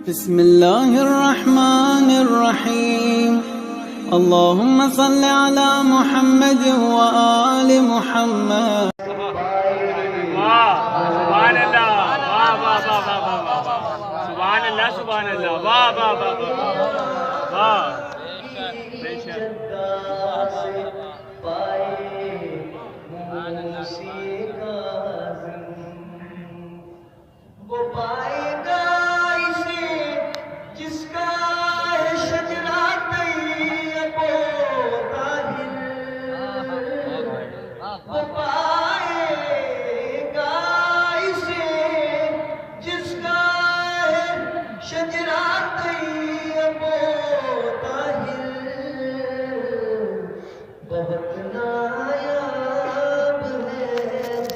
बिस्मिल्लाहिर्रहमानिर्रहीम। अल्लाहुम्मा सल्लि अला मुहम्मद व आलि मुहम्मद। सुभान अल्लाह, वाह वाह वाह वाह वाह वाह, सुभान अल्लाह सुभान अल्लाह, वाह वाह वाह वाह, बेशक वो पाएगा इसे जिसका है शजरा तैयबो ताहिर। वो पाएगा इसे जिसका है शजरा तैयबो ताहिर। बहुत नायाब है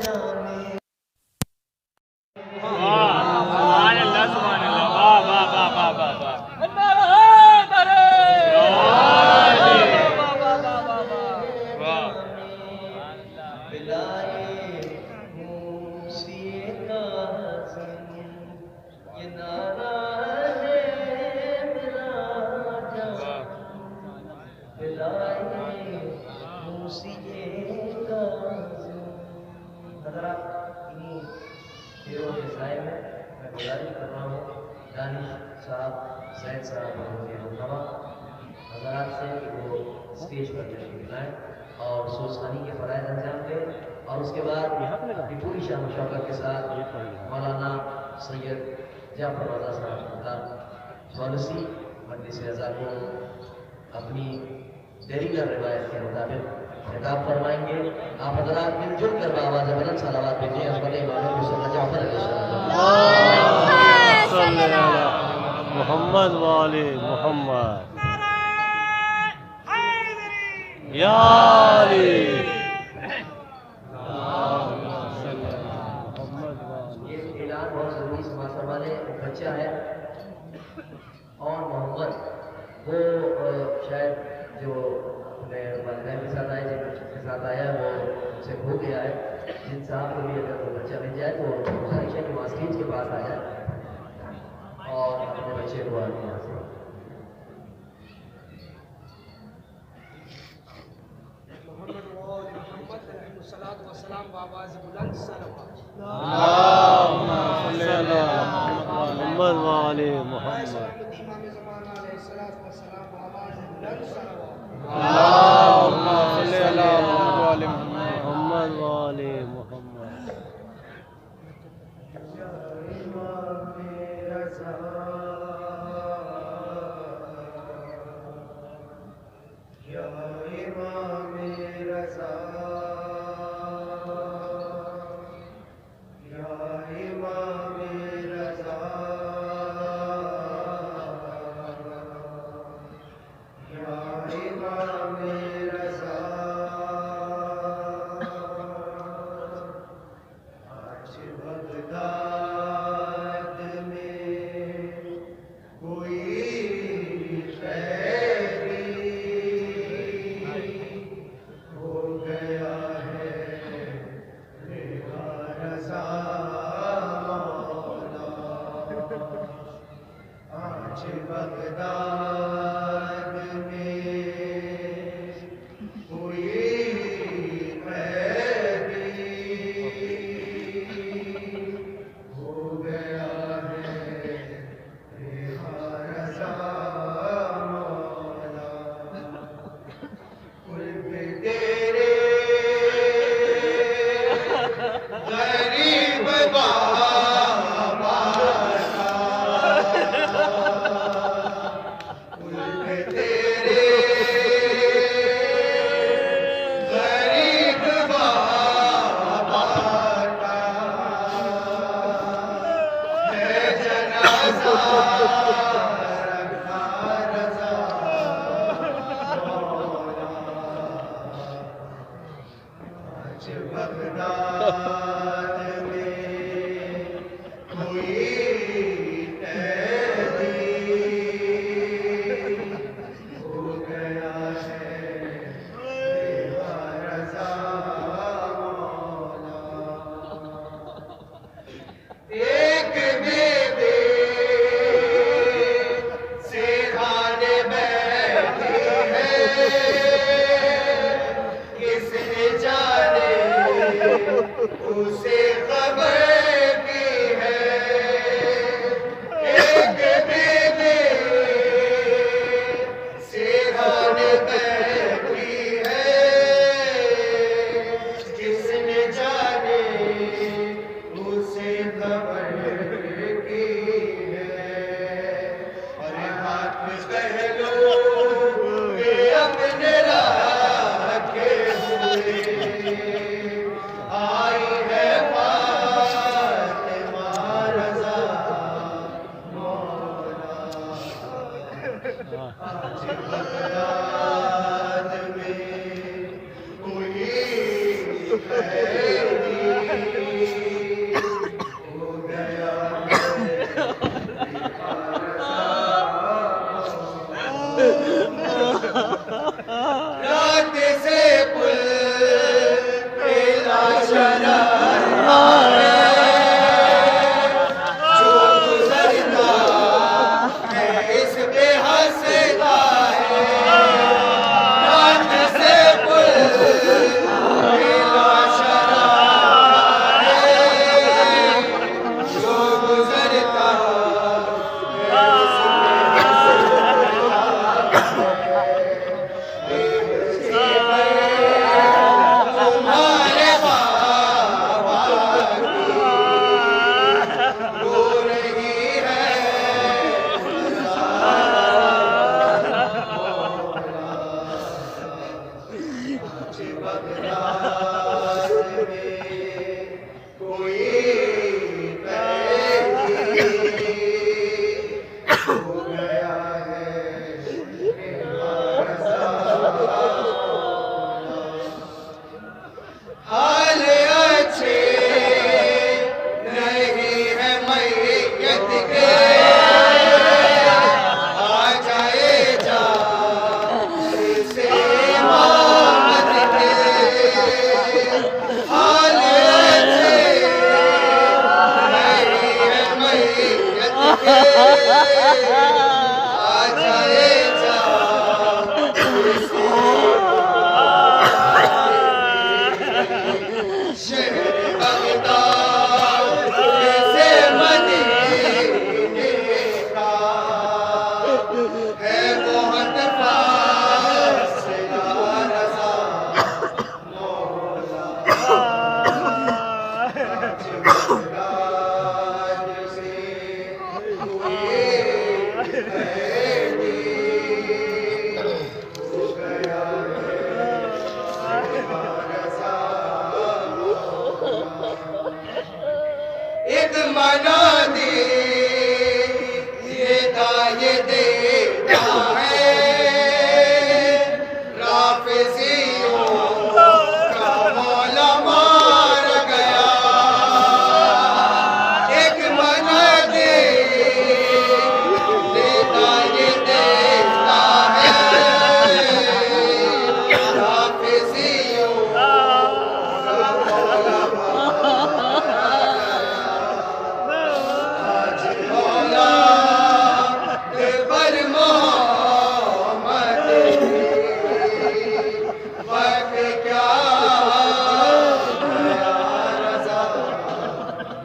जाने सुभान अल्लाह, वाह वाह वाह वाह वाह वाह, गुजारिश कर रहा हूँ दानिश साहब, सैयद साहब हजरात से कि वो स्टेज पर तशरीफ लाएं और सोसानी के फ़राइज़ अंजाम दें, और उसके बाद अपनी पूरी शान शौकत के साथ मौलाना सैयद जाफर रज़ा साहब पॉलिसी मजलिस रज़ा को अपनी दरीगर रिवायत के मुताबिक खिताब फरमाएंगे। आप हजरात मिलजुल कर आवाज़ बुलंद सलावत भेजिए मोहम्मद वाले मोहम्मद या अली। ये ऐलान बहुत ज़रूरी समाज वाले बच्चा है और मोहम्मद वो शायद जो अपने वालिदैन के साथ आए, जिनके साथ आया वो उनसे खो गया है। जिन साहब को भी अगर वो बच्चा मिल जाए तो गुजारिश है कि वहाँ स्टेज के पास आ जाए और अपने बच्चे को आगे यहाँ से मोहम्मद वाले मोहम्मद मोहम्मद वाले मोहम्मद। रात से पुल पेला शरा जो गुजरता है इस पे हंसता है। रात से पुल पेला शरा जो गुजरता है इस तुम्हारे बाबा रो रही है बगदाद में कोई कैदी हो गया है। हाल अच्छे नहीं है मैयत के आ जाए जा से इमामत के। हाल अच्छे नहीं है मैयत के आ जाए जा शहर बगदाद से मदीने का है बहुत फासला रज़ा मौला। बगदाद से कोई कैदी हो गया एक मनादी ये देता है राफ़िज़ियों का मौला मार गया। एक मनादी ये देता है राफ़िज़ियों का मौला पर मोहम्मद वक्त क्या नया रज़ा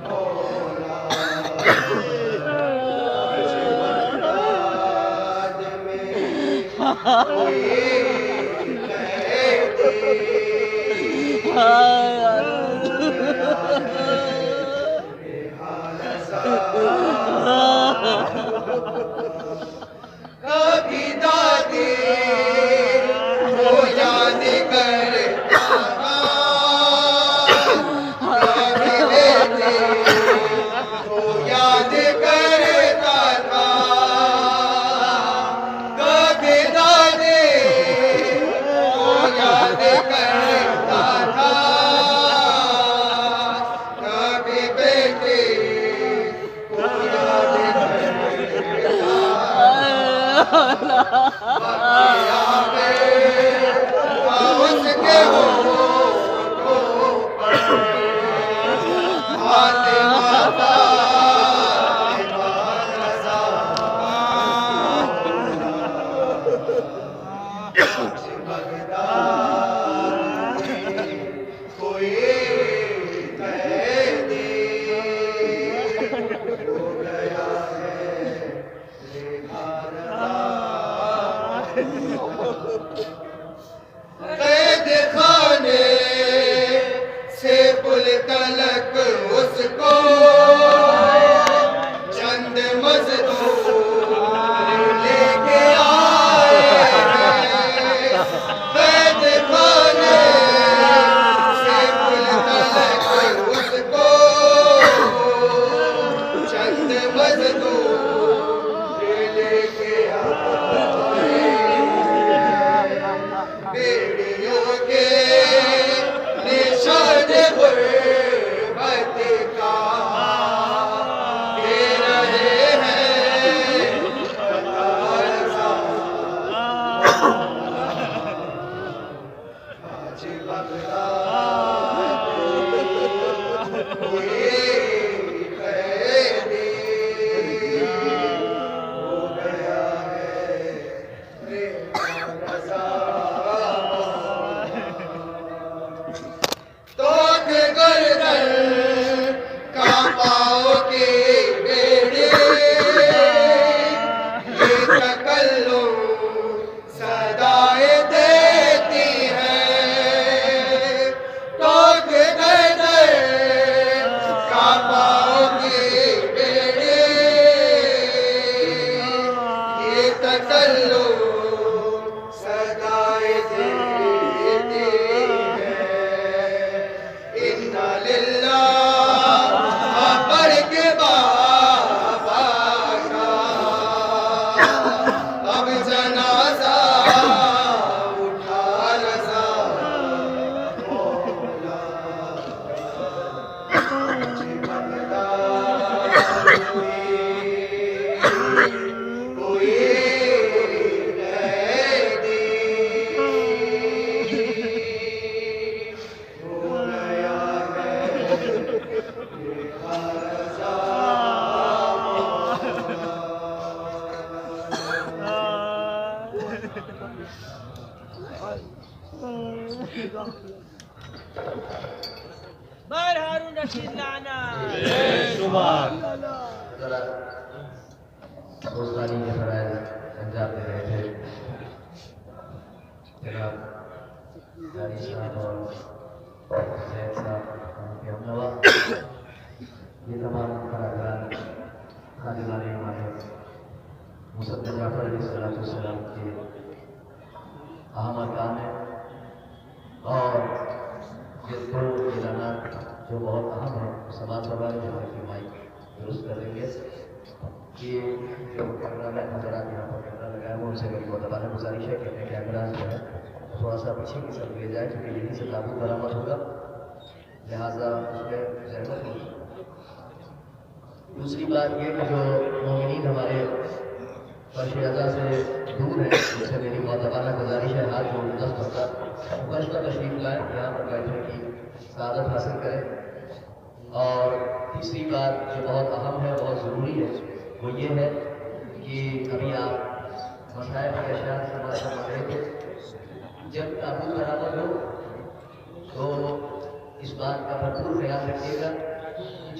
मौला। बगदाद में कोई कभी दादी को याद करता था, कभी बेटे को याद करता था। कभी दादी को याद करता था, कभी बेटे को याद उसके होठों पर फातिमा रज़ा बगदाद में कोई कैदी हो गया है। तकल्लु सदाए देती है। इन्ना लिल्लाह पढ़ के बाबा का अब जनाजा उठा रजा मौला कोई कैदी हो गया है रजा बर हारून रशीद लाना जरा रोजगारी के फराइज अंजाम दे रहे थे जनाब गारी साहब और जैद साहब के हमनवा ये तमाम फरागान खाली वाले हमारे मुसद्दक़ जाफर अलैहिस्सलाम के अहम अरकान है और ये दो ऐलानात जो बहुत अहम है समाज सवाल जो है कि माइक दुरुस्त कर देंगे कि जो कैमरा में हजरात यहाँ पर कैमरा लगाया हुआ उनसे मेरी बहुत दबाने गुजारिश है कि अपने कैमरा जो है थोड़ा सा पीछे की तरफ ले जाए क्योंकि यहीं से ताबूत बरामद होगा लिहाजा उसमें जहमत होगी। दूसरी बात ये कि जो मोमिनीन हमारे फर्श-ए-अज़ा से दूर है उनसे मेरी बहुत दबाना गुजारिश है हाथ जोड़ 10 बस्ता मुकशला तशरीफ लाएँ यहाँ पर बैठने की सादत हासिल करें। और तीसरी बात जो बहुत अहम है बहुत ज़रूरी है वो ये है कि अभी आप मसाइल के अशार समाज में पढ़ रहे थे जब ताबूत बराबर हो तो इस बात का भरपूर ख्याल रखिएगा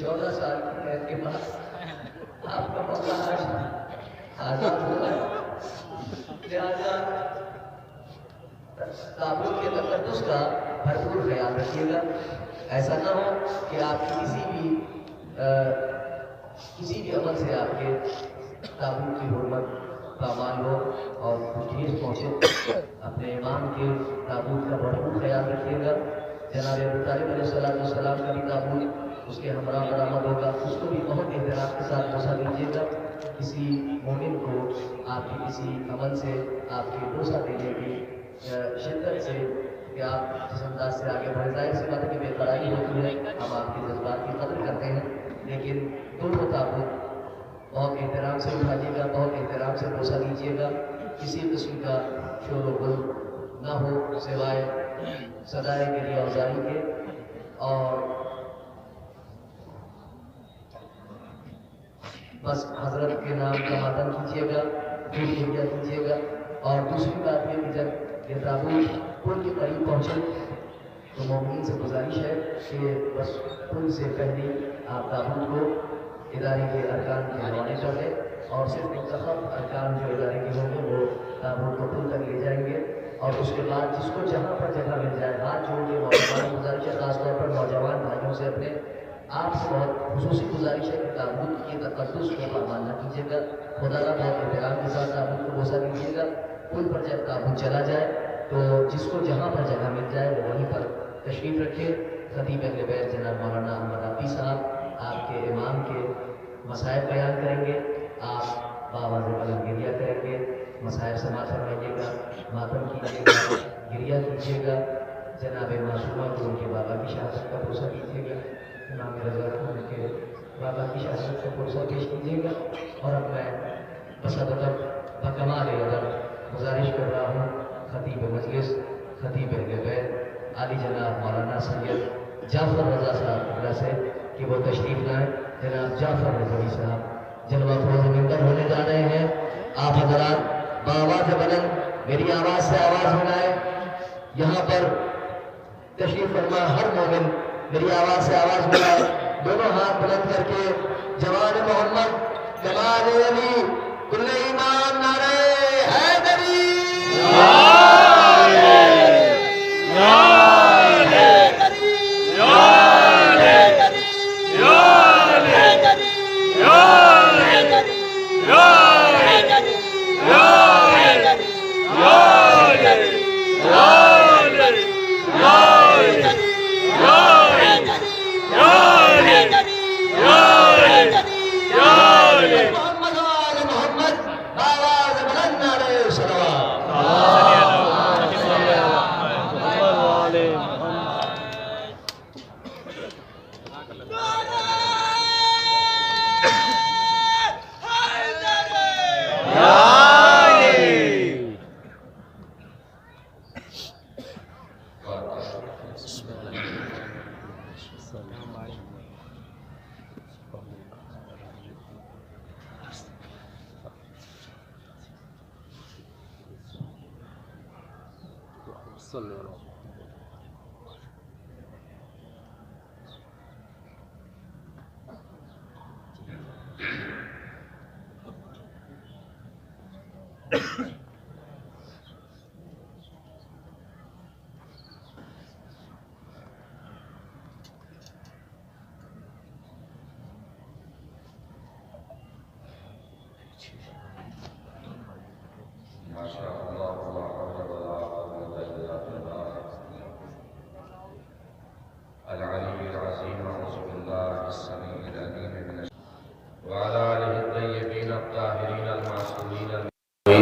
14 साल की कैद के बाद आपका मौका आज़ाद होगा। लिहाजा ताबूत के तकद्दुस का भरपूर ख्याल रखिएगा। ऐसा ना हो कि आप किसी भी अमल से आपके ताबूत की हुर्मत पामाल हो और ठेस पहुँचे। अपने ईमान के ताबूत का भरपूर ख्याल रखिएगा। जनाब अबू तालिब अलैहिस्सलाम का भी ताबूत उसके हमरा बरामद होगा, उसको भी बहुत एहतराम के साथ बोसा दीजिएगा। किसी मोमिन को आपके किसी अमल से आपके बोसा देने की शिद्दत से कि आप जिस अंदाज से आगे बढ़ जाए इसी बात की बेकरारी होती है। हम आपके जज्बात की कदर करते हैं लेकिन दोनों ताबूत बहुत एहतराम से उठाइएगा, बहुत एहतराम से बोसा दीजिएगा। किसी किस्म का शोर व गुल ना हो सिवाय सदाए के लिए औजारी के। और बस हजरत के नाम का मातम कीजिएगा, दूध दुनिया कीजिएगा। और दूसरी बात ये कि जब ये ताबूत पुल के करीब पहुँचे तो मोमिन से गुजारिश है कि बस पुल से पहले आप ताबूत को इदारे के अरकान के हवाले कर दें और सिर्फ मुंतखब अरकान जो इदारे के होंगे वो ताबूत को पुल तक ले जाएंगे। और उसके बाद जिसको जहाँ पर जगह मिल जाए हाथ जोड़ के नौजवान गुजारिश है, खासतौर पर नौजवान भाइयों से अपने आपसे बहुत खुसूसी गुजारिश है कि ताबूत के तकद्दुस को पामाल न कीजिएगा। खुदा का बहुत एहतराम के साथ ताबूत को बोसा दीजिएगा। पुल पर जब ताबूत चला जाए तो जिसको जहाँ पर जगह मिल जाए वो वहीं पर तशरीफ़ रखे। खतीब अहले बैत जनाब मौलाना अहमद आफी साहब आपके इमाम के मसाइब बयान करेंगे। आप बावाज़ कलम गिरिया करेंगे, मसाइब समात फरमाइएगा, मातम कीजिएगा, गिरिया कीजिएगा। जनाब मासूमा को उनके बाबा की शहादत का पुरसा कीजिएगा। इमाम रज़ा को उनके बाबा की शहादत का पुरसा पेश कीजिएगा। और अब मैं बसअदब बकमाल अदब गुजारिश कर रहा हूँ खतीब मजलिस खतीब अहले बैत आली जनाब मौलाना सैयद जाफर रज़ा साहब से कि वो तशरीफ़ लाएँ। जनाब जाफर रज़वी साहब जलवा फरोज़ मिंबर होने जा रहे हैं। आप हज़रात बाआवाज़ बुलंद मेरी आवाज़ से आवाज़ मिलाएं। यहाँ पर तशरीफ़ फरमा हर मोमिन मेरी आवाज़ से आवाज़ मिलाए, दोनों हाथ बुलंद करके जवान मोहम्मद जमाल अली कुल्ले ईमान नारे हैदरी या मोहम्मद वाले मोहम्मद आवाज बुलंद नारे सलावत। मोहम्मद वाले मोहम्मद।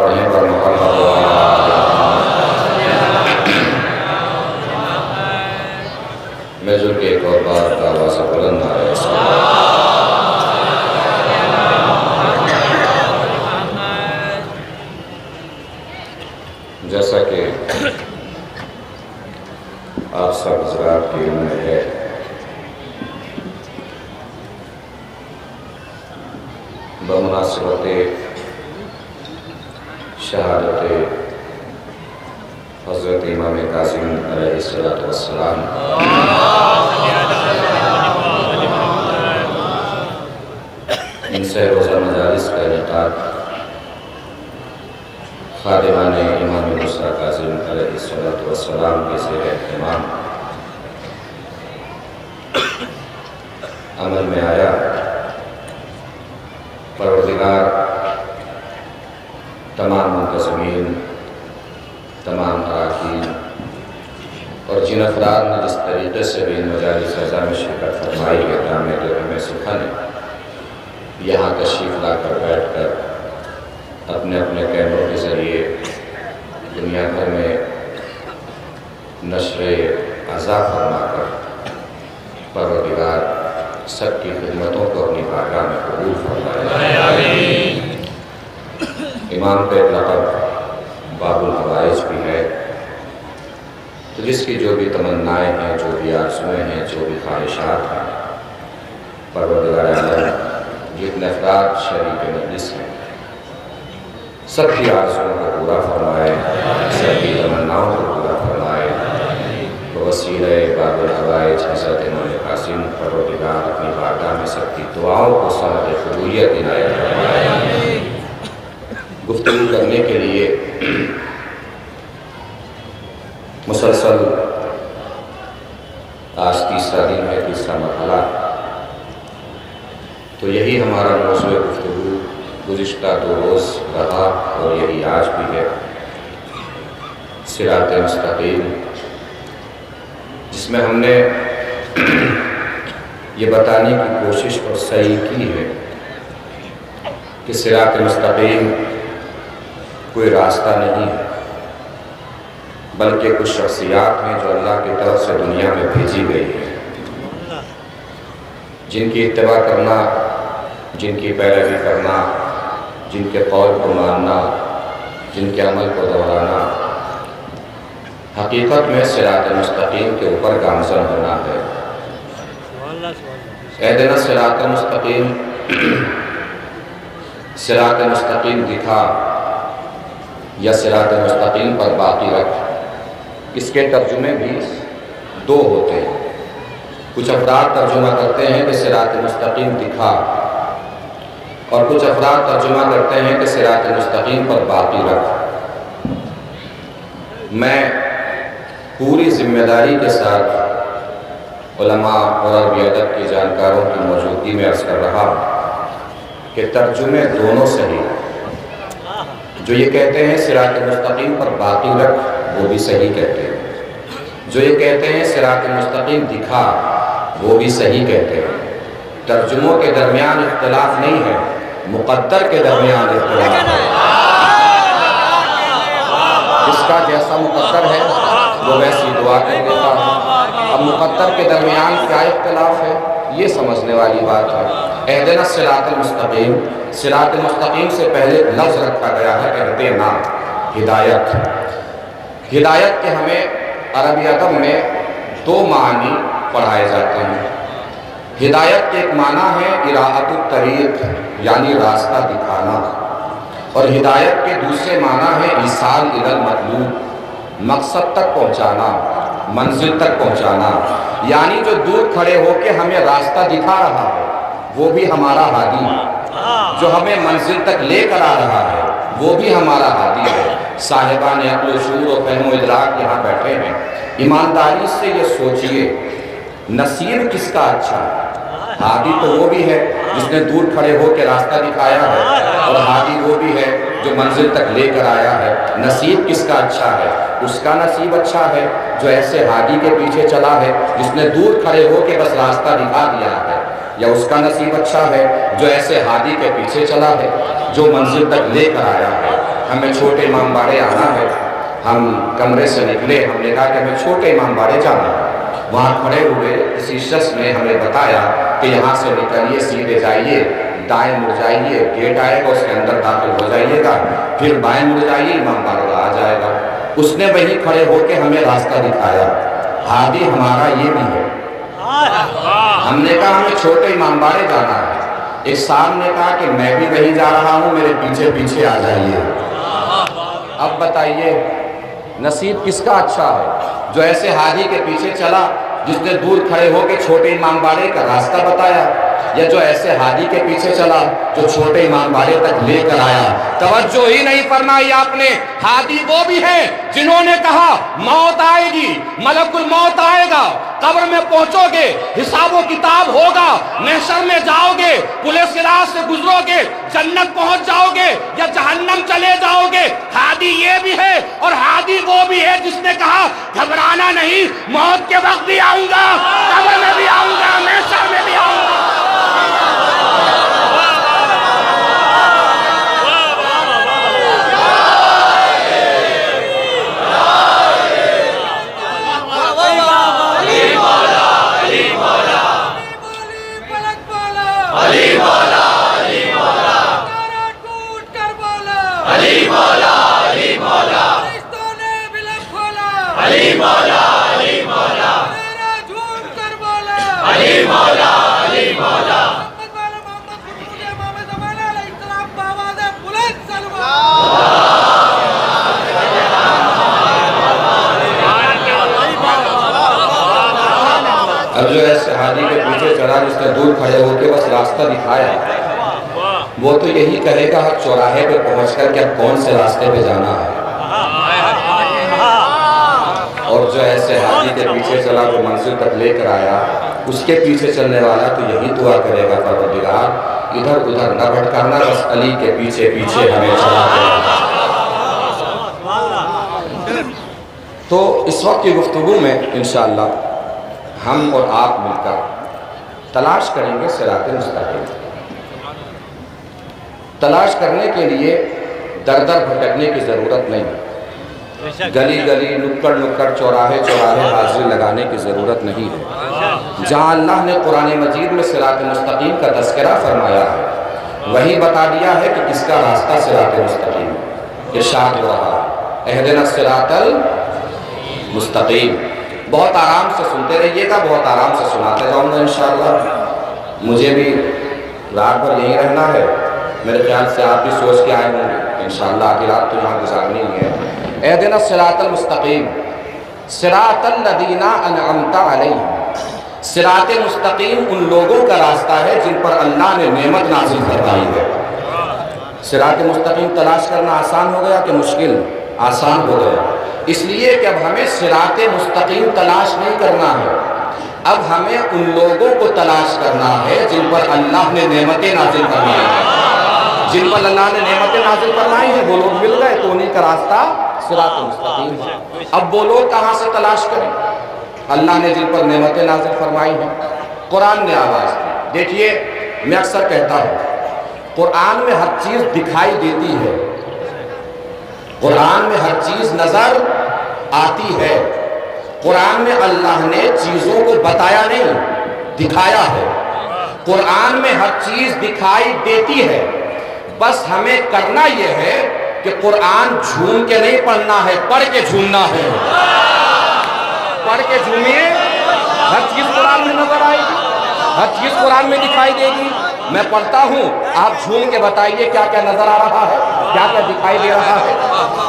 पढ़ें पर मोहम्मद मिलजुल के एक और बार दावा से बुलंद नारे जैसा कि आप सब हज़रात की उम्र है, बमुनासिबत शहादत हज़रत इमाम कासिम अलैहिस्सलाम इनसे रोज़ा मजालिस का इनेकाद खादिमान इमाम मूसा कासिम अलैहिस्सलाम के ज़ेर एहतमाम अमल में आया। परवरदिगार तमाम मुंतज़मीन, तमाम अरकान और जिन अफराद ने जिस तरीके से भी इन मजालिस फ़ज़ा में शिरकत फरमाई है, तामे तो हमें सुखा ने यहाँ तशरीफ़ ला कर बैठ कर अपने अपने कैमरों के ज़रिए दुनिया भर में नश्र अज़ा फरमा कर परवरदिगार सबकी खिदमतों को अपनी बारगाह में कबूल फरमाए। इमाम पे लक़ब बाबुल हवाइज भी है, तो जिसकी जो भी तमन्नाएँ हैं, जो भी आरज़ुएँ हैं, जो भी ख्वाहिशात हैं, परवरदिगार आलम जितने अफराद शरीक मजलिस हैं सबकी आरज़ुओं को पूरा फरमाए, सबकी तमन्नाओं को पूरा फरमाए। वसीले बाबुल हवाइज हज़रत इमाम कासिम परवरदिगार अपनी बारगाह में सबकी दुआओं को सनद क़बूलियत इनायत फरमाए। गुफ्तगू करने के लिए मुसलसल आज तीसरा दिन है, तीसरा मरहला, तो यही हमारा मौज़ूए गुफ्तगू गुज़िश्ता 2 रोज़ रहा और यही आज भी है, सिरात मुस्तक़ीम, जिसमें हमने ये बताने की कोशिश और सही की है कि सिरात मुस्तक़ीम कोई रास्ता नहीं है, बल्कि कुछ शख्सियात हैं जो अल्लाह की तरफ से दुनिया में भेजी गई है, जिनकी इत्तिबा करना, जिनकी पैरवी करना, जिनके कौल को मानना, जिनके अमल को दोहराना हकीकत में सिरात मुस्तक़ीम के ऊपर गामज़न होना है। एहदिना सिरात मुस्तक़ीम, सिरात मुस्तक़ीम दिखा या सिरात मुस्तक़ीम पर बाकी रख, इसके तर्जुमे भी 2 होते हैं। कुछ अफराद तर्जुमा करते हैं कि सिरात मुस्तकीम दिखा, और कुछ अफराद तर्जुमा करते हैं कि सिरात मुस्तकीम पर बाकी रख। मैं पूरी जिम्मेदारी के साथ उलमा और अरबी अदब के जानकारों की मौजूदगी में अर्ज़ कर रहा हूँ कि तर्जुमे दोनों सही। जो ये कहते हैं सिरात मुस्तकीम पर बाकी रख, वो भी सही कहते हैं। जो ये कहते हैं सिरात मुस्तकीम दिखा, वो भी सही कहते हैं। तर्जुमों के दरमियान इख्तिलाफ नहीं है, मुक़द्दर के दरमियान इख्तिलाफ है। जिसका जैसा मुक़द्दर है वो वैसी दुआ कर देता है। अब मुक़द्दर के दरमियान क्या इख्तिलाफ है, ये समझने वाली बात है। एहदिना सिरातल मुस्तकीम, सिरात मुस्तकीम से पहले लफ्ज़ रखा गया है एहदिना, हिदायत। हिदायत के हमें अरबी अदब में दो मानी पढ़ाए जाते हैं। हिदायत के एक माना है इराअतुत तरीक़, यानी रास्ता दिखाना, और हिदायत के दूसरे माना है ईसाल इलल मतलूब, मकसद तक पहुँचाना, मंजिल तक पहुँचाना। यानी जो दूर खड़े होकर हमें रास्ता दिखा रहा है वो भी हमारा हादी है, जो हमें मंजिल तक लेकर आ रहा है वो भी हमारा हादी है। साहिबान अक्ल शूर और फहम इदराक यहाँ बैठे हैं। ईमानदारी से ये सोचिए, नसीब किसका अच्छा है? हादी तो वो भी है जिसने दूर खड़े होकर रास्ता दिखाया है, और हादी वो भी है जो मंजिल तक लेकर आया है। नसीब किसका अच्छा है? उसका नसीब अच्छा है जो ऐसे हादी के पीछे चला है जिसने दूर खड़े होकर बस रास्ता दिखा दिया है, या उसका नसीब अच्छा है जो ऐसे हादी के पीछे चला है जो मंजिल तक लेकर आया है। हमें छोटे इमामबाड़े आना है। हम कमरे से निकले, हमने कहा कि हमें छोटे इमामबाड़े जाना है। वहाँ खड़े हुए किसी शख्स ने हमें बताया कि यहाँ से निकलिए, सीधे जाइए, दाएं मुड़ जाइए, गेट आएगा, उसके अंदर दाखिल हो जाइएगा, फिर बाएं मुड़ जाइए, इमामबाड़ा आ जाएगा। उसने वहीं खड़े होकर हमें रास्ता दिखाया। हादी हमारा ये भी है। हमने कहा हमें छोटे इमामबाड़े जाना है। एक साहब ने कहा कि मैं भी वहीं जा रहा हूँ, मेरे पीछे पीछे आ जाइए। अब बताइए नसीब किसका अच्छा है? जो ऐसे हादी के पीछे चला जिसने दूर खड़े होकर छोटे इमामबाड़े का रास्ता बताया, या जो ऐसे हादी के पीछे चला जो छोटे इमामबाड़े तक लेकर आया? तवज्जो ही नहीं फरमाई आपने। हादी वो भी है जिन्होंने कहा मौत आएगी, मलकुल मौत आएगा, कब्र में पहुंचोगे, हिसाबो किताब होगा, महशर में जाओगे, पुलिस के राह से गुजरोगे, जन्नत पहुंच जाओगे या जहन्नम चले जाओगे। हादी ये भी है, और हादी वो भी है जिसने कहा घबराना नहीं, मौत के वक्त भी आऊंगा, कब्र में भी आऊंगा, महशर में भी आऊंगा। अब जो ऐसे हादी के पीछे चढ़ा जिसने दूर खड़े होकर बस रास्ता दिखाया, वो तो यही कहेगा हर चौराहे पे पहुंचकर कि अब कौन से रास्ते पे जाना है। और जो ऐसे हादी के पीछे चला जो मंजिल तक लेकर आया, उसके पीछे चलने वाला तो यही दुआ करेगा परवरदिगार इधर उधर न भटकाना, बस अली के पीछे पीछे हमें चला देना। तो इस वक्त की गुफ्तगू में इंशाअल्लाह हम और आप मिलकर तलाश करेंगे सिराते मुस्तकीम। तलाश करने के लिए दर दर भटकने की ज़रूरत नहीं, गली गली नुक्कड़ नुक्कड़ चौराहे चौराहे हाजिरी लगाने की ज़रूरत नहीं है। जहाँ अल्लाह ने कुरान मजीद में सिराते मुस्तकीम का तज़किरा फरमाया है, वही बता दिया है कि किसका रास्ता सिराते मुस्तकीम। इरशाद हो रहा है एहदिना सिरातल मुस्तकीम। बहुत आराम से सुनते रहिएगा, बहुत आराम से सुनाते जाऊँगा इंशाअल्लाह। मुझे भी रात भर यहीं रहना है, मेरे ख्याल से आप भी सोच के आए होंगे इंशाअल्लाह आधी रात तो यहाँ गुजारनी ही है। एहदिना सिरातल मुस्तकीम सिरातल लदीना अनअमता अलैहिम, सिराते मुस्तकीम उन लोगों का रास्ता है जिन पर अल्लाह ने नेमत नाजिल फरमाई है। सिराते मुस्तकीम तलाश करना आसान हो गया कि मुश्किल? आसान हो गया, इसलिए कि अब हमें सिराते मुस्तकीम तलाश नहीं करना है, अब हमें उन लोगों को तलाश करना है जिन पर अल्लाह ने नेमतें नाजिल फरमाई है। जिन पर अल्लाह ने नेमतें नाजिल फरमाई है वो लोग मिल गए तो उन्हीं का रास्ता सिराते मुस्तकीम है। अब वो लोग कहाँ से तलाश करें? अल्लाह ने जिन पर नेमतें नाजिल फरमाई हैं, कुरान ने आवाज़ दी। देखिए, मैं अक्सर कहता हूँ कुरान में हर चीज़ दिखाई देती है, कुरान में हर चीज़ नज़र आती है। कुरान में अल्लाह ने चीज़ों को बताया नहीं, दिखाया है। कुरान में हर चीज़ दिखाई देती है, बस हमें करना यह है कि कुरान झूम के नहीं पढ़ना है, पढ़ के झूमना है। पढ़ के झूमिए, हर चीज़ कुरान में नजर आएगी, हर चीज़ कुरान में दिखाई देगी। मैं पढ़ता हूँ, आप झूम के बताइए क्या क्या नजर आ रहा है, क्या क्या दिखाई दे रहा है।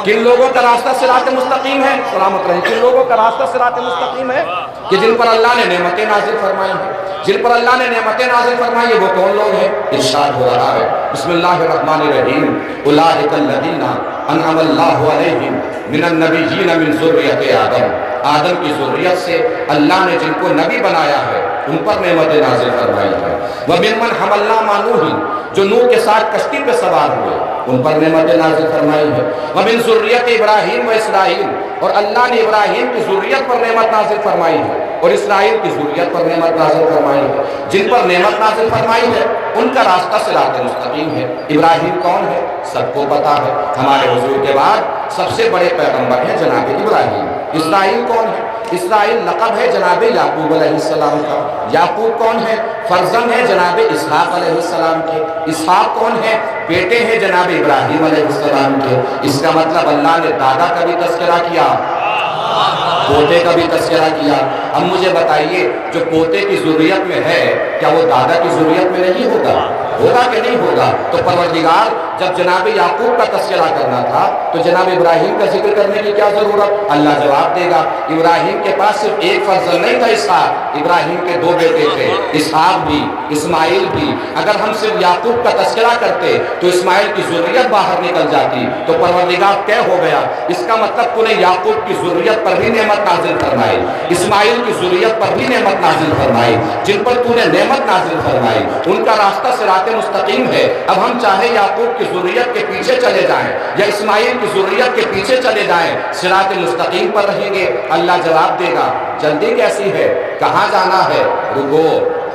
किन लोगों का रास्ता सिराते मुस्तकीम है? सलामत रहे। किन लोगों का रास्ता सिराते मुस्तकीम है? कि जिन पर अल्लाह ने नेमतें नाजिल फरमाई हैं। जिन पर अल्लाह ने नेमतें नाजिल फरमाई है वो कौन लोग हैं? इरशाद हो रहा है, बिस्मिल्लाहिर्रहमानिर्रहीम, उलाइकल्लज़ीना अनअमल्लाहु अलैहिम मिनन नबिय्यीन मिन ज़ुर्रिय्यति आदम। आदम की ज़ुर्रियत से अल्लाह ने जिनको नबी बनाया है उन पर नेमतें नाजिल फरमाई है। व मिम्मन हमलना मा नूह, जो नूह के साथ कश्ती पे सवार हुए उन पर नेमतें नाजिल फरमाई है। व मिन ज़ुर्रिय्यति इब्राहीम व इस्राईल, और अल्लाह ने इब्राहीम की ज़ुर्रियत पर नेमत नाजिल फरमाई है और इस्राईल की ज़ुर्रियत पर नेमत नाजिल फरमाई है। जिन पर नेमत नाजिल फरमाई है उनका रास्ता सिराते मुस्तकीम है। इब्राहीम कौन है? सबको पता है, हमारे हुजूर के बाद सबसे बड़े पैगंबर हैं जनाब इब्राहीम। इस्राईल कौन है? इस्राईल लक़ब है जनाब याकूब अलैहिस्सलाम का। याकूब कौन है? फर्जंद है जनाब इसहाक अलैहिस्सलाम के। इसहाक कौन है? बेटे हैं जनाब इब्राहीम अलैहिस्सलाम के। इसका मतलब अल्लाह ने दादा का भी तज़किरा किया, पोते का भी तज़किरा किया। अब मुझे बताइए, जो पोते की ज़ुर्रियत में है क्या वो दादा की ज़ुर्रियत में नहीं होगा? होगा कि नहीं होगा? तो परवरदिगार जब जनाब याकूब का तज़किरा करना था तो जनाब इब्राहीम का जिक्र करने की क्या ज़रूरत? अल्लाह जवाब देगा, इब्राहीम के पास सिर्फ एक फर्जंद नहीं था इसहाक, इब्राहीम के दो बेटे थे, इसहाक भी इस्माइल भी। अगर हम सिर्फ याकूब का तज़किरा करते तो इस्माइल की ज़ुर्रियत बाहर निकल जाती, तो परवरदिगार तय हो गया। इसका मतलब तूने याकूब की ज़ुर्रियत पर भी नेमत नाजिल फरमाई, इस्माइल की ज़ुर्रियत पर भी नेमत नाजिल फरमाई। जिन पर तूने नेमत नाजिल फरमाई उनका रास्ता सिराते मुस्तकीम है। अब हम चाहे याकूब की ज़ुर्रियत के पीछे चले जाएं या इस्माइल की ज़ुर्रियत के पीछे चले जाएं, सिराते मुस्तकीम पर रहेंगे। अल्लाह जवाब देगा, जल्दी कैसी है, कहाँ जाना है? रुको,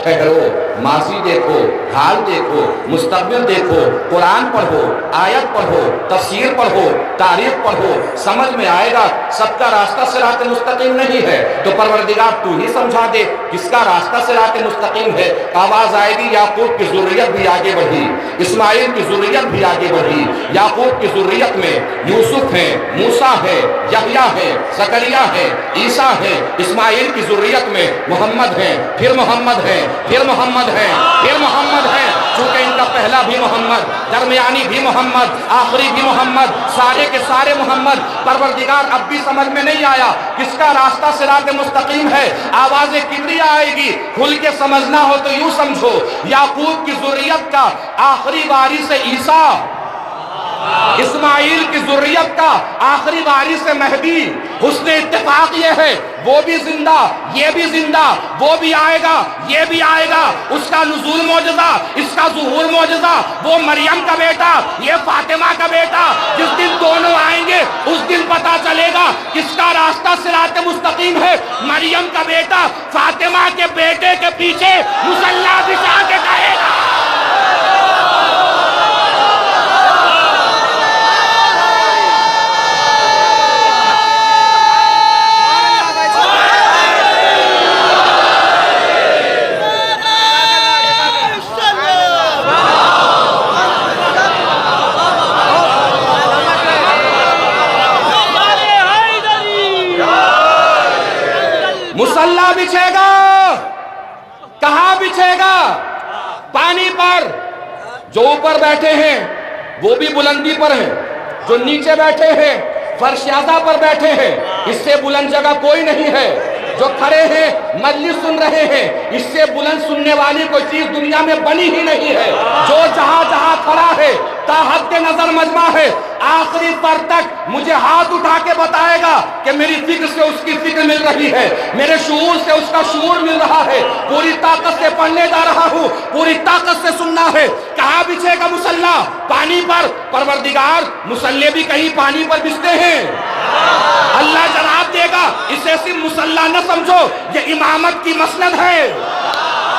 ठहरो, माजी देखो, हाल देखो, मुस्तकबिल देखो, कुरान पढ़ो, आयत पढ़ो, तफसीर पढ़ो, तारीख पढ़ो, समझ में आएगा सबका रास्ता सिरात मुस्तकीम नहीं है। तो परवरदिगार तू ही समझा दे किसका रास्ता सिरात मुस्तकीम है। आवाज आएगी, याकूब की ज़ुर्रियत भी आगे बढ़ी, इस्माइल की ज़ुर्रियत भी आगे बढ़ी। याकूब की ज़ुर्रियत में यूसुफ है, मूसा है, यहया है, ज़करिया है, ईसा है। इस्माइल की ज़ुर्रियत में मोहम्मद है, फिर मोहम्मद है, फिर मोहम्मद है, फिर मोहम्मद है। चूंकि इनका पहला भी मोहम्मद, दरमियानी भी मोहम्मद, आखिरी भी मोहम्मद, सारे के सारे मोहम्मद। परवरदिगार अब भी समझ में नहीं आया किसका रास्ता सिरात मुस्तकीम है। आवाज़ किबरिया आएगी, खुल के समझना हो तो यूं समझो, याकूब की ज़ुर्रियत का आखिरी वारिस ईसा, इस्माइल की ज़ुर्रियत का आखिरी वारिस महदी। हुस्न इत्तेफाक ये है, वो भी जिंदा, ये भी जिंदा, वो भी आएगा, ये भी आएगा। उसका नुज़ूल मौजज़ा, इसका ज़ुहूर मौजज़ा। वो मरियम का बेटा, ये फातिमा का बेटा। जिस दिन दोनों आएंगे उस दिन पता चलेगा किसका रास्ता सिरात मुस्तकीम है। मरियम का बेटा फातिमा के बेटे के पीछे मुसल्ला बिछा के कहेगा, मुसल्ला बिछेगा। कहां बिछेगा? पानी पर। जो ऊपर बैठे हैं वो भी बुलंदी पर हैं, जो नीचे बैठे हैं फर्शादा पर बैठे हैं। इससे बुलंद जगह कोई नहीं है। जो खड़े हैं, मजलिस सुन रहे हैं, इससे बुलंद सुनने वाली कोई चीज दुनिया में बनी ही नहीं है। जो जहां जहां खड़ा है, ताहत के नजर मजमा है, आखिरी पर तक मुझे हाथ उठा के बताएगा कि मेरी फिक्र से उसकी फिक्र मिल रही है, मेरे शूर से उसका शूर मिल रहा है। पूरी ताकत से पढ़ने जा रहा हूं, पूरी ताकत से सुनना है। कहां बिछेगा मुसल्ला? पानी पर। परवरदिगार, मुसल्ले भी कहीं पानी पर बिछते हैं। अल्लाह जवाब देगा, इसे सिर्फ मुसल्ला न समझो, ये इमामत की मसनद है।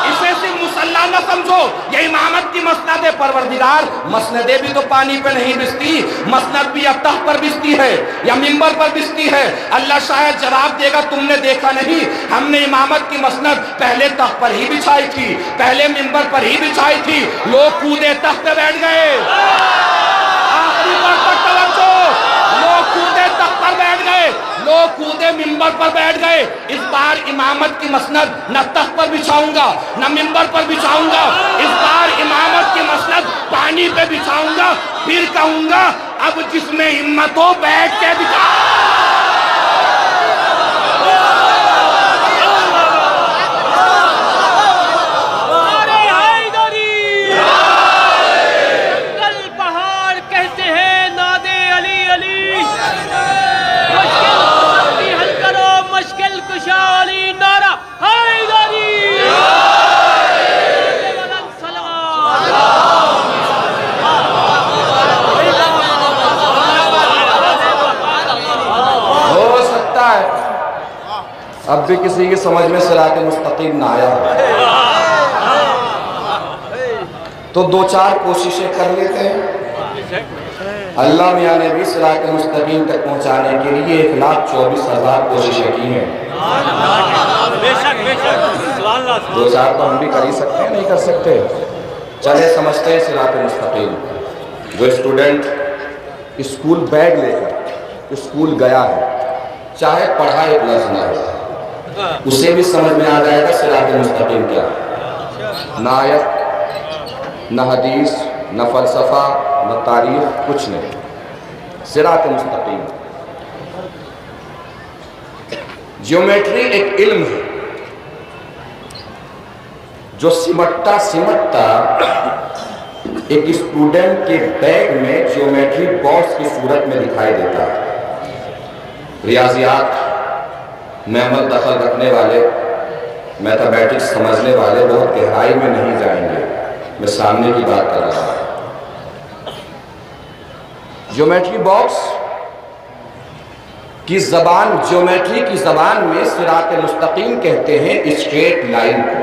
इसे सिर्फ मुसल्ला न समझो, ये इमामत की मसनद है। परवरदिगार, मसनदे भी तो पानी पे नहीं बिछती, मसनद भी या तख्त पर बिछती है या मिंबर पर बिछती है। अल्लाह शायद जवाब देगा, तुमने देखा नहीं, हमने इमामत की मसनद पहले तख्त पर ही बिछाई थी, पहले मिंबर पर ही बिछाई थी। लोग कूदे तख्त पे बैठ गए। आखिरी बार तक तवज्जो, लोग कूदे तख्त पर बैठ गए, लोग कूदे मिंबर पर बैठ गए। इस बार इमामत की मसनद न तख्त पर बिछाऊंगा, न मिंबर पर बिछाऊंगा। इस बार इमामत की मसनद पानी पे बिछाऊंगा। फिर कहूंगा, अब जिसमें हिम्मत हो बैठ के बिछा। अब भी किसी की समझ में सिरात मुस्तकीम ना आया तो दो चार कोशिशें कर लेते हैं। अल्लाह मियाँ ने भी सिरात मुस्तकीम तक पहुंचाने के लिए 1,24,000 कोशिशें की हैं। दो चार तो हम भी कर ही सकते हैं, नहीं कर सकते? चले समझते हैं सिरात मुस्तकीम। जो स्टूडेंट स्कूल बैग लेकर स्कूल गया है, चाहे पढ़ा एक लफ्ज़ ना हो, उसे भी समझ में आ जाएगा सिरात मुस्तकीम क्या। ना आयत, न हदीस, न फलसफा, न तारीख, कुछ नहीं, सिरात मुस्तकीम। ज्योमेट्री एक इल्म है जो सिमटता सिमटता एक स्टूडेंट के बैग में ज्योमेट्री बॉक्स की सूरत में दिखाई देता है। रियाजियात में अमल दखल रखने वाले, मैथमेटिक्स समझने वाले बहुत गहराई में नहीं जाएंगे, मैं सामने की बात कर रहा हूं। ज्योमेट्री बॉक्स की जबान, ज्योमेट्री की जबान में सिरात मुस्तकीम कहते हैं स्ट्रेट लाइन को।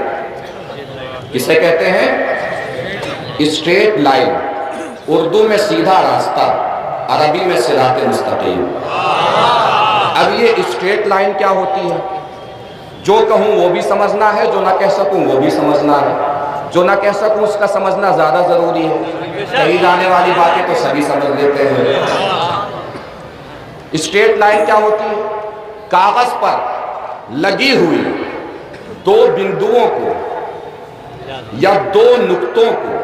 किसे कहते हैं? Straight line. उर्दू में सीधा रास्ता, अरबी में सिरात मुस्तकीम। अब ये स्ट्रेट लाइन क्या होती है? जो कहूं वो भी समझना है, जो ना कह सकूं वो भी समझना है। जो ना कह सकूं उसका समझना ज्यादा जरूरी है। कही जाने वाली बातें तो सभी समझ लेते हैं। स्ट्रेट लाइन क्या होती है? कागज पर लगी हुई दो बिंदुओं को या दो नुक्तों को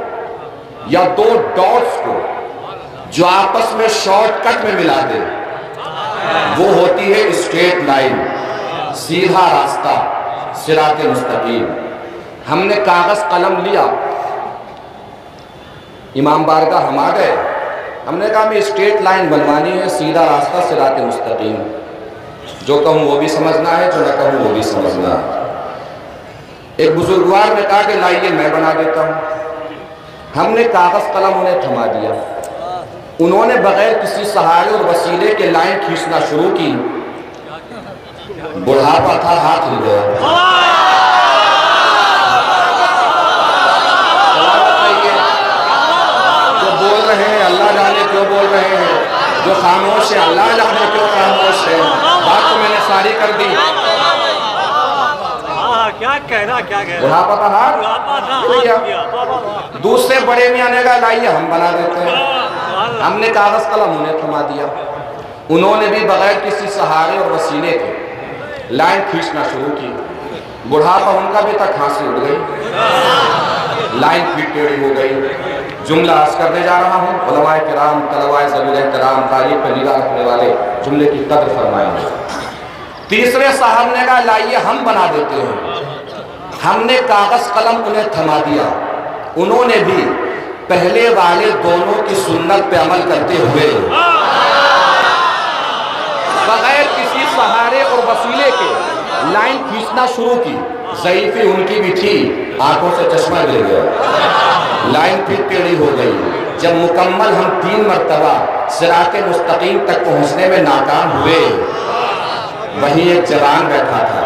या दो डॉट्स को जो आपस में शॉर्टकट में मिला दे, वो होती है स्ट्रेट लाइन, सीधा रास्ता, सिरात मुस्तकीम। हमने कागज कलम लिया, इमाम बारगाह हम आ गए, हमने कहा हमें स्ट्रेट लाइन बनवानी है, सीधा रास्ता, सिरात मुस्तकीम। जो कहूँ वो भी समझना है, जो ना कहूँ वो भी समझना है। एक बुजुर्गवार ने कहा कि लाइए मैं बना देता हूँ। हमने कागज कलम उन्हें थमा दिया, उन्होंने बगैर किसी सहारे और वसीले के लाइन खींचना शुरू की। बुढ़ापा था, हाथ हिल गया। जो बोल रहे हैं अल्लाह जाने क्यों बोल रहे हैं, जो खामोश है अल्लाह जाने क्यों खामोश है। बात तो मैंने सारी कर दी। क्या कहना, क्या कहना। बुढ़ापा का हाथ। दूसरे बड़े मियां ने कहा लाइए हम बना देते हैं। हमने कागज कलम उन्हें थमा दिया, उन्होंने भी बगैर किसी सहारे और वसीले के लाइन खींचना शुरू की। बुढ़ापा उनका भी तक खांसी उड़ गई, लाइन फिर टेढ़ी हो गई। जुमला अर्ज करने जा रहा हूँ, उलमाए किराम, तलवाए ज़बीर एहतराम, तारीख पर निगाह रखने वाले जुमले की कद्र फरमाएंगे। तीसरे साहब ने कहा लाइए हम बना देते हैं। हमने कागज कलम उन्हें थमा दिया। उन्होंने भी पहले वाले दोनों की सुन्नत पे अमल करते हुए बगैर किसी सहारे और वसीले के लाइन खींचना शुरू की। ज़ईफ़ी उनकी भी थी, आंखों से चश्मा गिर गया, लाइन फिर टेढ़ी हो गई। जब मुकम्मल हम 3 मरतबा सिराते मुस्तकीम तक पहुंचने में नाकाम हुए, वहीं एक जवान बैठा था,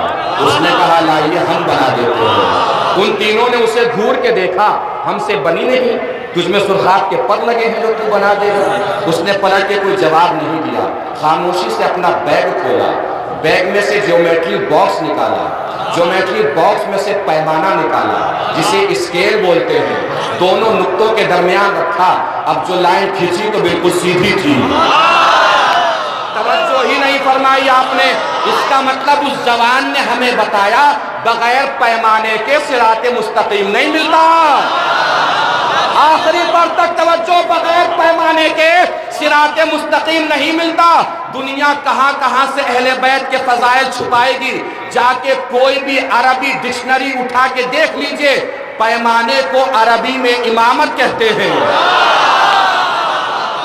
उसने कहा लाइए हम बना देते हैं। उन तीनों ने उसे घूर के देखा, हमसे बनी नहीं, तुझमें सुर्खात के पर लगे हैं जो तू बना देगा। उसने पलट के कोई जवाब नहीं दिया, खामोशी से अपना बैग खोला, बैग में से ज्योमेट्री बॉक्स निकाला, ज्योमेट्री बॉक्स में से पैमाना निकाला जिसे स्केल बोलते हैं, दोनों नुक्तों के दरमियान रखा। अब जो लाइन खींची तो बिल्कुल सीधी थी, तवज्जो ही नहीं फरमाई आपने। इसका मतलब उस जवान ने हमें बताया बगैर पैमाने के सिराते मुस्तकीम नहीं मिलता। आखिरी पर तक तवज्जो, बगैर पैमाने के सिराते मुस्तकीम नहीं मिलता। दुनिया कहां कहां से अहले बैत के फजाइल छुपाएगी, जाके कोई भी अरबी डिक्शनरी उठा के देख लीजिए, पैमाने को अरबी में इमामत कहते हैं।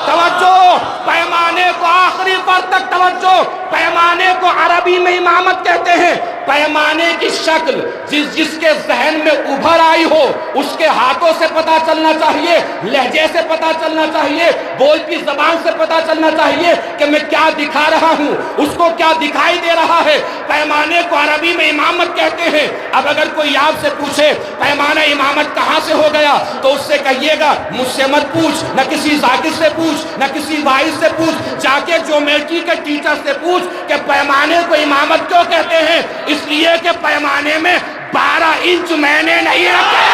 तवज्जो, पैमाने को आखिरी पर तक तवज्जो, पैमाने को अरबी में इमामत कहते हैं। पैमाने की शक्ल जिसके जहन में उभर आई हो उसके हाथों से पता चलना चाहिए, लहजे से पता चलना चाहिए, बोलती जबान से पता चलना चाहिए कि मैं क्या दिखा रहा हूं, उसको क्या दिखाई दे रहा है। पैमाने को अरबी में इमामत कहते हैं। अब अगर कोई आपसे पूछे पैमाना इमामत कहां से हो गया, तो उससे कहिएगा मुझसे मत पूछ, न किसी जाकिर से पूछ, न किसी वाइज से पूछ, जाके ज्योमेट्री के टीचर से पूछ कि पैमाने को इमामत क्यों कहते हैं। इसलिए कि पैमाने में 12 इंच मैंने नहीं रखे।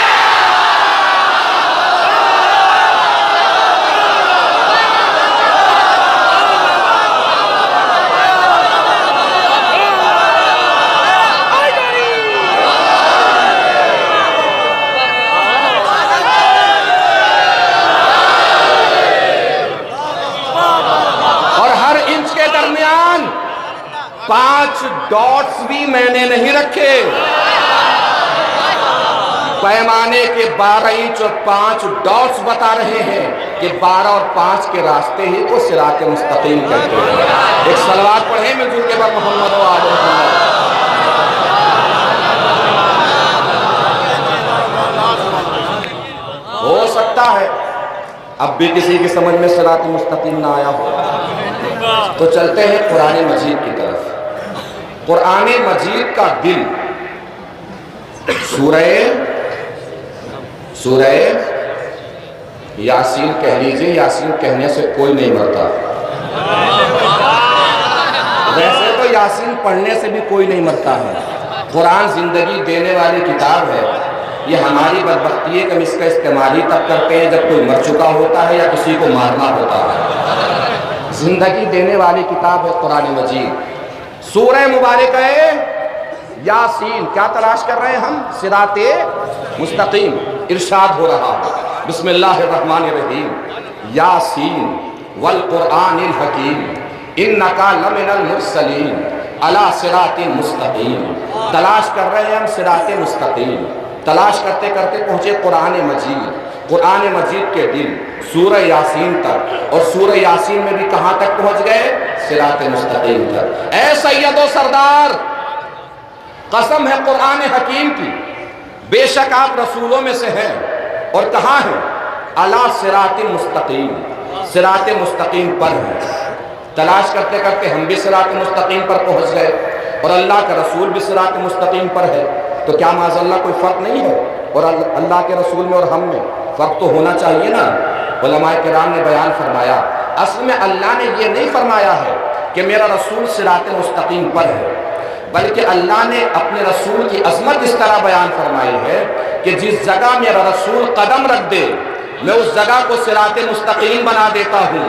और हर इंच के दरमियान 5 डॉट्स भी मैंने नहीं रखे। पैमाने के 12 इंच और 5 डॉट्स बता रहे हैं कि 12 और 5 के रास्ते ही को सिराते मुस्तकीम कहते हैं। एक सलवात पढ़े मिलजुल के बाद मोहम्मद हो सकता है अब भी किसी की समझ में सिराते मुस्तकीम ना आया हो, तो चलते हैं कुरान मजीद की तरफ। कुरान मजीद का दिल सूरह यासीन कह लीजिए, यासीन कहने से कोई नहीं मरता। वैसे तो यासीन पढ़ने से भी कोई नहीं मरता है। कुरान जिंदगी देने वाली किताब है। ये हमारी बदबख्ती है कि हम इसका इस्तेमाल ही तब करते हैं जब कोई मर चुका होता है या किसी को मारना होता है। जिंदगी देने वाली किताब है कुरान मजीद। सूरह मुबारक है यासीन। क्या तलाश कर रहे हैं हम? सिराते मुस्तकीम। इरशाद हो रहा है बिस्मिल्लाहिर्रहमानिर्रहीम, यासीन वल कुरआनिल हकीम इन्नका लमिनल मुरसलीन अला सिरातिन मुस्तकीम। तलाश कर रहे हैं हम सिराते मुस्तकीम। तलाश करते करते पहुंचे कुरान मजीद। कुरान मजीद के दिल सूरह यासीन तक, और सूरह यासीन में भी कहां तक पहुंच गए? सिराते मुस्तकीम तक। ऐ सैयदो सरदार, कसम है कुरान हकीम की, बेशक आप रसूलों में से हैं, और कहां हैं? अला सिराते मुस्तकीम, सिराते मुस्तकीम पर हैं। तलाश करते करते हम भी सिराते मुस्तकीम पर पहुंच गए, और अल्लाह का रसूल भी सिराते मुस्तकीम पर है। तो क्या माज़अल्लाह कोई फ़र्क नहीं है? और अल्लाह के रसूल में और हम में फ़र्क तो होना चाहिए ना। उलमाए किराम ने बयान फरमाया, असल में अल्लाह ने ये नहीं फरमाया है कि मेरा रसूल सिराते मुस्तकीम पर है, बल्कि अल्लाह ने अपने रसूल की अज़मत इस तरह बयान फरमाई है कि जिस जगह मेरा रसूल कदम रख दे, मैं उस जगह को सिराते मुस्तकीम बना देता हूँ।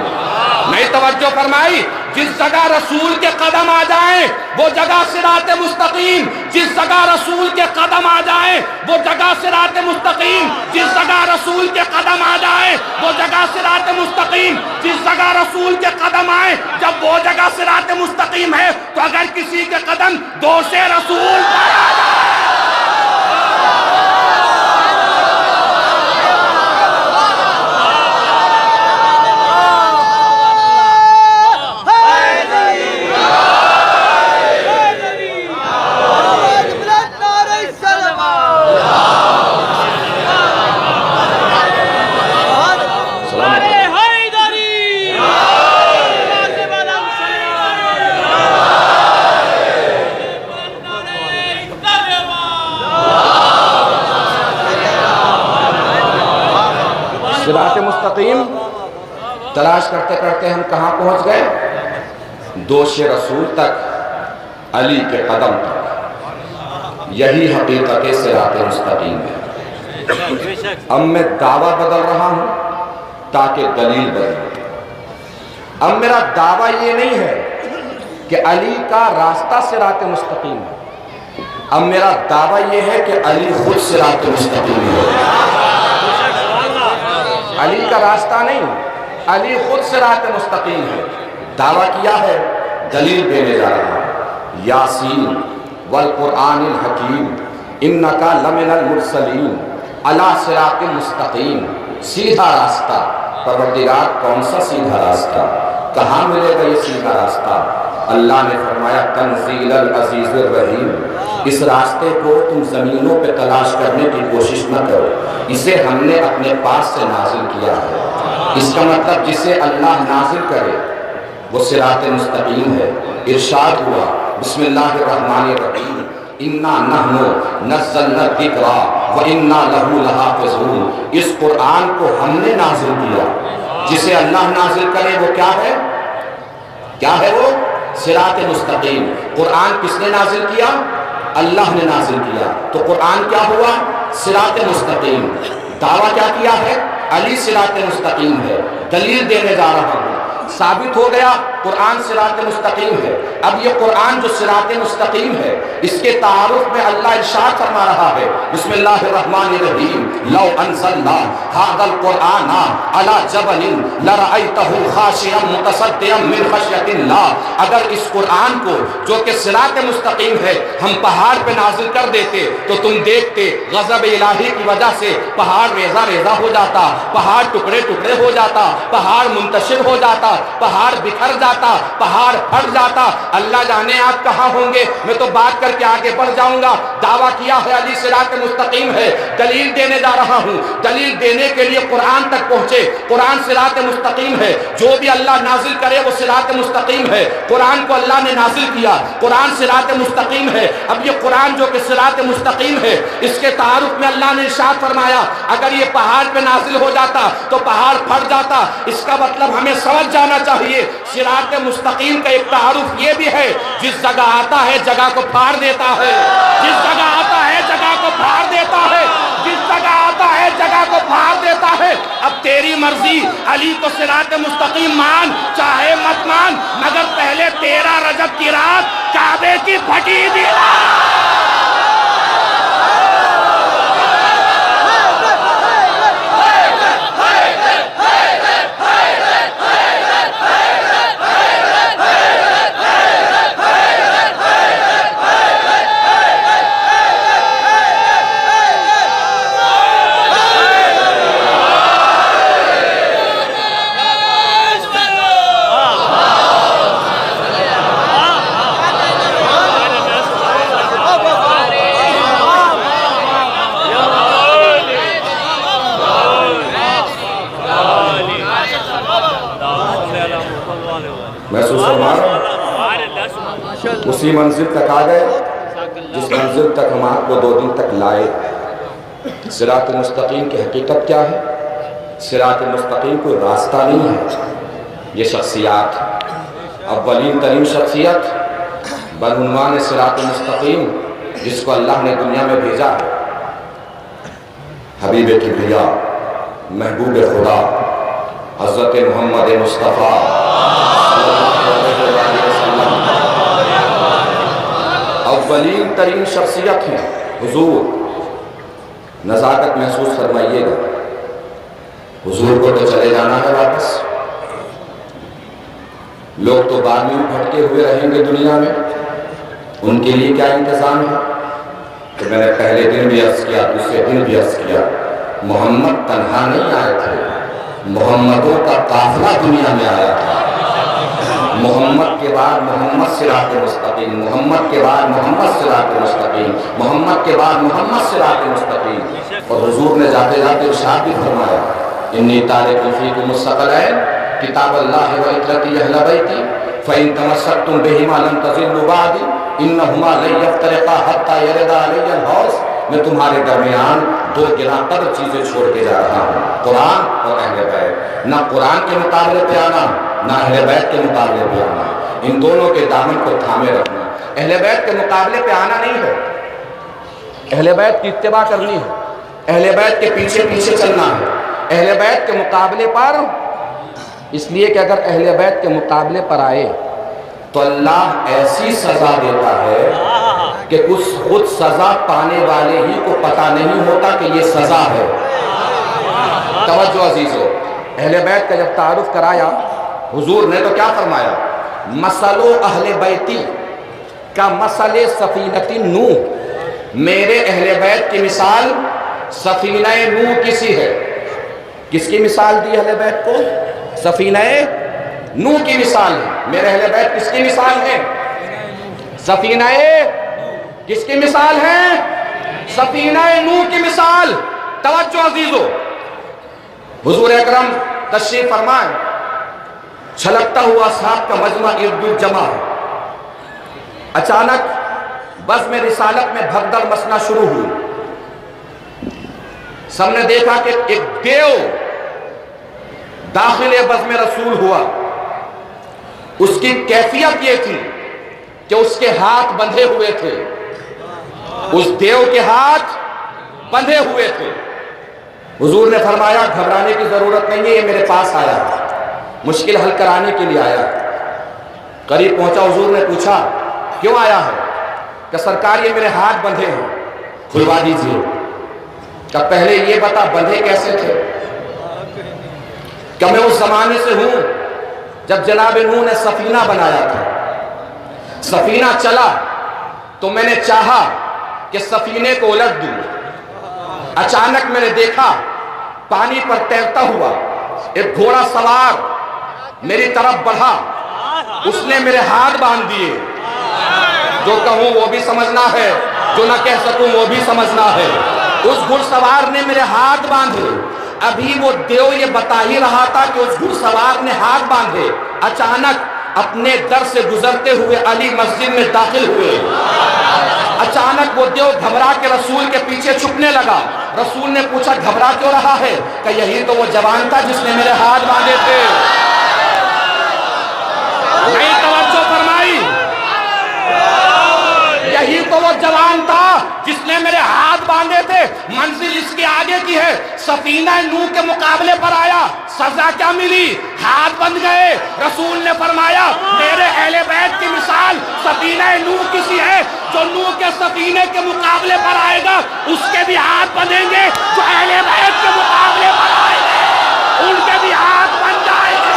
नहीं तवज्जो फरमाई? जिस जगह रसूल के कदम आ जाएं वो जगह सिराते मुस्तकीम, जिस जगह रसूल के कदम आ जाएं वो जगह सिरात मुस्तकीम जिस जगह रसूल के कदम आ जाए, वो जगह सिरात मुस्तकीम जिस जगह रसूल के कदम आए। जब वो जगह सिरात मुस्तकीम है तो अगर किसी के कदम दोषे रसूल पर आ जाए, सिरात मुस्तकीम तलाश करते करते हम कहाँ पहुँच गए? दोषे रसूल तक, अली के कदम तक। यही हकीकत सिरात मुस्तकीम है। अब मैं दावा बदल रहा हूँ ताकि दलील बदले। अब मेरा दावा ये नहीं है कि अली का रास्ता सिरात मुस्तकीम है, अब मेरा दावा ये है कि अली खुद सिरात मुस्तकीम है। अली का रास्ता नहीं, अली खुद सिरात मुस्तकीम है। दावा किया है, दलील देने जा रहा है। यासीन वल कुरआनिल हकीम इन्नका लमिनल मुरसलीन अला सिरातिल मुस्तकीम। सीधा रास्ता। परवरदिगार, कौन सा सीधा रास्ता? कहाँ मिलेगा ये सीधा रास्ता? अल्लाह ने फरमाया तंजीलल अजीज़िर रहीम। इस रास्ते को तुम जमीनों पे तलाश करने की कोशिश न करो, इसे हमने अपने पास से नाजिल किया है। इसका मतलब जिसे अल्लाह नाजिल करे वो सिरात मुस्तकीम है। इरशाद हुआ बिस्मिल्लाहिर्रहमानिर्रहीम इन्ना नहनु नज़्ज़लना ज़िक्रा व इन्ना लहू लहाफ़िज़ून। इस कुरान को हमने नाजिल किया। जिसे अल्लाह नाजिल करे वो क्या है? क्या है वो? सिरात मुस्तकीम। कुरान किसने नाजिल किया? अल्लाह ने नाजिल किया। तो कुरान क्या हुआ? सिरात मुस्तकीम। दावा क्या किया है? अली सिरात मुस्तकीम है। दलील देने जा रहा हूँ। साबित हो गया कुरान सिरात मुस्तकीम है। अब ये कुरान जो सिरात मुस्तकीम है, इसके तारुफ में अल्लाह इरशाद फरमा रहा है बिस्मिल्लाहिर्रहमानिर्रहीम लौ अंज़लना हाज़ल कुरआना अला जबलिन लरअयतहु खाशिअन मुतसद्दिअन मिन खश्यतिल्लाह। अगर इस कुरान को जो कि सिरात मुस्तकीम है हम पहाड़ पे नाजिल कर देते तो तुम देखते गज़ब इलाही की वजह से पहाड़ रेजा रेजा हो जाता, पहाड़ टुकड़े टुकड़े हो जाता, पहाड़ मुंतशिर हो जाता, पहाड़ बिखर जाता, पहाड़ फट जाता। अल्लाह जाने आप कहाँ होंगे। मैं तो बात करके आगे बढ़ जाऊंगा। दावा किया है अली सिरात मुस्तकीम है। दलील देने जा रहा हूँ। दलील देने के लिए कुरान तक पहुंचे। कुरान सिरात मुस्तकीम है। जो भी अल्लाह नाजिल करे वो सिरात मुस्तकीम है। कुरान को अल्लाह ने नाजिल किया, कुरान सिरात मुस्तकीम है। अब ये कुरान जो कि सिरात मुस्तकीम है, इसके तारुफ में अल्लाह ने इरशाद फरमाया अगर ये पहाड़ पे नाजिल हो जाता तो पहाड़ फट जाता। इसका मतलब हमें समझ जाना चाहिए सिरात मुस्तकीम का एक तारुफ ये भी है, जिस जगह आता है जगह को फाड़ देता है। जिस जगह आता है जगह को फाड़ देता है। जिस जगह आता है जगह को फाड़ देता है। अब तेरी मर्जी, अली को सिरात मुस्तकीम मान चाहे मत मान, मगर पहले 13 रजब की रात काबे की फटी दीवार। महसूस फरमा उसी मंजिल तक आ गए जिस मंजिल तक हम आपको 2 दिन तक लाए। सिरात मुस्तकीम की हकीकत क्या है? सिरात मुस्तकीम कोई रास्ता नहीं है, ये शख्सियात। अव्वलीन तरीन शख्सियत बनुन्वान सिरात मुस्तकीम जिसको अल्लाह ने दुनिया में भेजा है, हबीब किबरिया महबूब खुदा हज़रत मोहम्मद मुस्तफ़ा अव्वलीन तरीन शख्सियत हैं हुजूर। नज़ाकत महसूस फरमाइएगा। हुजूर को तो चले जाना है वापस, लोग तो बाद में भटके हुए रहेंगे दुनिया में, उनके लिए क्या इंतज़ाम है? तो मैंने पहले दिन भी अर्ज़ किया, दूसरे दिन भी अर्ज़ किया, मोहम्मद तन्हा नहीं आए थे, मोहम्मदों का काफिला दुनिया में आया था। मोहम्मद के बाद मोहम्मद सिरात मुस्तकीम, मोहम्मद के बाद मोहम्मद सिरात मुस्तकीम, मोहम्मद के बाद मोहम्मद सिरात मुस्तकीम। और हुजूर ने जाते जाते इरशाद भी फरमाया, इन्नी तारिकुन फीकुम मुस्तक़लैन किताब अल्लाह व इतरती अहल बैती फ़इन तमस्सकतुम बिहिमा लन तज़िल्लु बादी इन्नहुमा लन यफ्तरिक़ा हत्ता यरदा अलैयल हौज़। मैं तुम्हारे दरमियान दो गिना कदर चीज़ें छोड़ के जा रहा हूँ, कुरान और अहले बैत। ना कुरान के मुकाबले पे आना, ना अहले बैत के मुकाबले पे आना, इन दोनों के दामन को थामे रखना। अहले बैत के मुकाबले पे आना नहीं है, अहले बैत की इत्तिबा करनी है, अहले बैत के पीछे पीछे चलना है। अहले बैत के मुकाबले पर इसलिए कि अगर अहले बैत के मुकाबले पर आए तो अल्लाह ऐसी सज़ा देता है कि उस खुद सज़ा पाने वाले ही को पता नहीं होता कि ये सज़ा है। तवज्जो अजीज़ो, अहले बैत का जब तारुफ कराया हुजूर ने तो क्या फरमाया, मसलो अहले बैती का मसले सफीनती नूह, मेरे अहले बैत की मिसाल सफीना नूह किसी है। किसकी मिसाल दी अहले बैत को? सफीना नूह की मिसाल है। मेरे अहले बैत किसकी मिसाल है? सफीना किसकी मिसाल है? सफीना नूह की मिसाल। तवज्जो अजीजो, हुजूर अकरम तशरीफ फरमाए, छलकता हुआ असहाब का मजमा इर्द जमा है। अचानक बज़्म में रिसालत में भगदड़ मचना शुरू हुई। सबने देखा कि एक देव दाखिले बज़्म में रसूल हुआ। उसकी कैफियत ये थी कि उसके हाथ बंधे हुए थे, उस देव के हाथ बंधे हुए थे। हुजूर ने फरमाया घबराने की जरूरत नहीं है, ये मेरे पास आया, मुश्किल हल कराने के लिए आया। करीब पहुंचा, हुजूर ने पूछा क्यों आया है? कि सरकार ये मेरे हाथ बंधे हैं, खुलवा दीजिए। कि पहले ये बता बंधे कैसे थे? कि मैं उस जमाने से हूं जब जनाब नूह ने सफीना बनाया था। सफीना चला तो मैंने चाहा कि सफीने को उलट दूं। अचानक मैंने देखा पानी पर तैरता हुआ एक घोड़ा सवार मेरी तरफ बढ़ा, उसने मेरे हाथ बांध दिए। जो कहूं वो भी समझना है, जो ना कह सकूं वो भी समझना है। उस घुड़सवार ने मेरे हाथ बांधे। अभी वो देव ये बता ही रहा था कि उस घुड़सवार ने हाथ बांधे। अचानक अपने दर से गुजरते हुए अली मस्जिद में दाखिल हुए। अचानक वो देव घबरा के रसूल के पीछे छुपने लगा। रसूल ने पूछा घबरा क्यों रहा है? कि यही तो वो जवान था जिसने मेरे हाथ बांधे थे। नहीं तवज्जो फरमाई, यही तो वो जवान था जिसने मेरे हाथ बांधे थे। मंजिल इसके आगे की है। सफीना नूह के मुकाबले पर आया, सजा क्या मिली? हाथ बंध गए। रसूल ने फरमाया मेरे अहले बैत की मिसाल सफीना नूह किसी है। जो नूह के सफीने के मुकाबले पर आएगा उसके भी हाथ बंधेंगे, जो अहले बैत के मुकाबले पर आएंगे उनके भी हाथ बंध जाएंगे।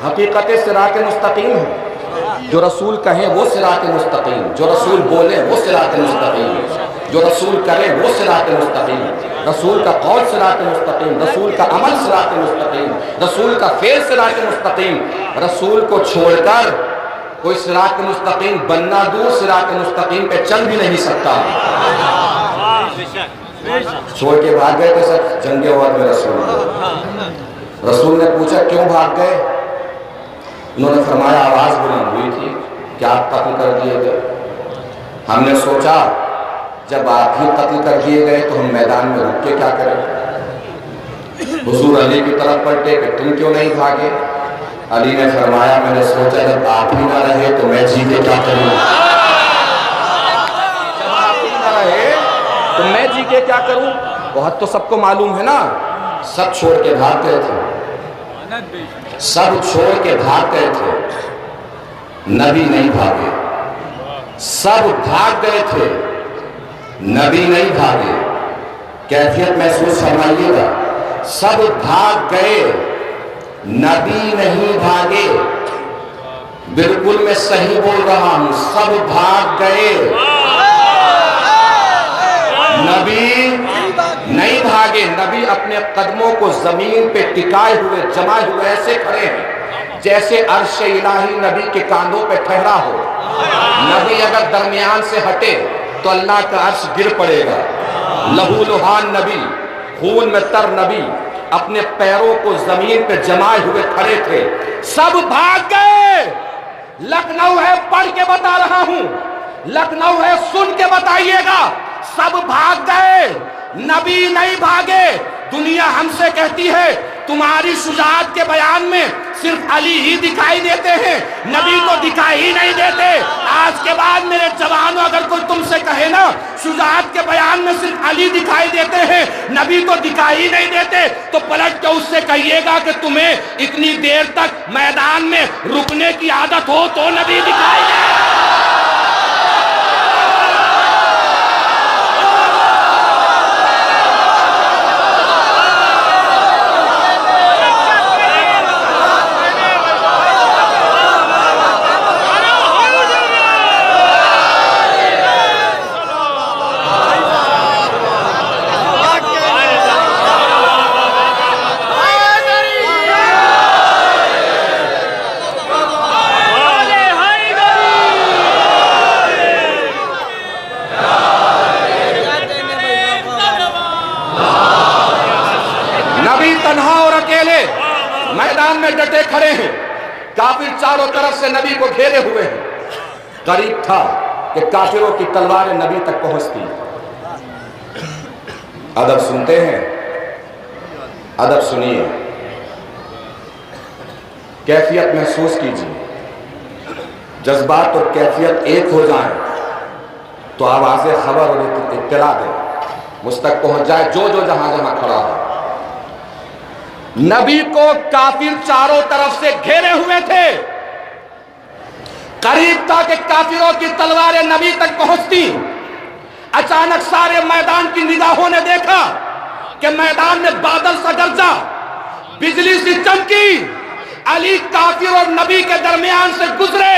हकीकत सिरात मुस्तकीम है। जो रसूल कहें वो सिरात मुस्तकीम, जो रसूल बोले वो सिरात मुस्तकीम। जो रसूल करे वो सिरात मुस्तकीम, रसूल का कौल सिरात मुस्तकीम, रसूल का अमल सिरात मुस्तकीम, रसूल का फेल सिरात मुस्तकीम। रसूल को छोड़कर कोई सिरात मुस्तकीम बनना दूर, सिरात मुस्तकीम पे चल भी नहीं सकता। छोड़ के भाग गए थे सब जंगे और में रसूल। रसूल ने पूछा क्यों भाग गए? उन्होंने फरमाया आवाज बुलंद हुई थी कि आप कत्ल कर दिए गए। हमने सोचा जब आप ही कत्ल कर दिए गए तो हम मैदान में रुक के क्या करें। हुजूर अली की तरफ पलटे कि तुम क्यों नहीं भागे? अली ने फरमाया मैंने सोचा जब आप ही ना रहे तो मैं जी के क्या करूं, जब आप ही ना रहे तो मैं जी के क्या करूं। बहुत तो सबको मालूम है ना, सब छोड़ के भाग गए थे, सब छोड़ के भाग गए थे, नबी नहीं भागे। सब भाग गए थे, नबी नहीं भागे। कैफियत महसूस फरमाइएगा, सब भाग गए, नबी नहीं भागे। बिल्कुल मैं सही बोल रहा हूं, सब भाग गए, नबी नहीं भागे। नबी अपने कदमों को जमीन पे टिकाए हुए जमाए हुए ऐसे खड़े हैं जैसे अर्श इलाही नबी के कांधों पे ठहरा हो। नबी अगर दरमियान से हटे तो अल्लाह का अर्श गिर पड़ेगा। लहू लुहान नबी, खून में तर नबी अपने पैरों को जमीन पे जमाए हुए खड़े थे। सब भाग गए। लखनऊ है, पढ़ के बता रहा हूं, लखनऊ है, सुन के बताइएगा। सब भाग गए, नबी नहीं भागे। दुनिया हमसे कहती है तुम्हारी शुजाअत के बयान में सिर्फ अली ही दिखाई देते हैं, नबी तो दिखाई ही नहीं देते। आज के बाद मेरे जवानों, अगर कोई तुमसे कहे ना शुजाअत के बयान में सिर्फ अली दिखाई देते हैं, नबी तो दिखाई ही नहीं देते, तो पलट के उससे कहिएगा कि तुम्हें इतनी देर तक मैदान में रुकने की आदत हो तो नबी दिखाई दे। मैदान में डटे खड़े हैं, काफिर चारों तरफ से नबी को घेरे हुए हैं। करीब था कि काफिरों की तलवारें नबी तक पहुंचती। अदब सुनते हैं, अदब सुनिए, कैफियत महसूस कीजिए। जज्बात और कैफियत एक हो जाए तो आवाज़ खबर और इत्तला दे मुझ तक पहुंच जाए, जो जो जहां जहां खड़ा है। नबी को काफिर चारों तरफ से घेरे हुए थे। करीब था कि काफिरों की तलवारें नबी तक पहुंचती। अचानक सारे मैदान की निगाहों ने देखा कि मैदान में बादल सा गरजा, बिजली सी चमकी। अली काफिर और नबी के दरमियान से गुजरे।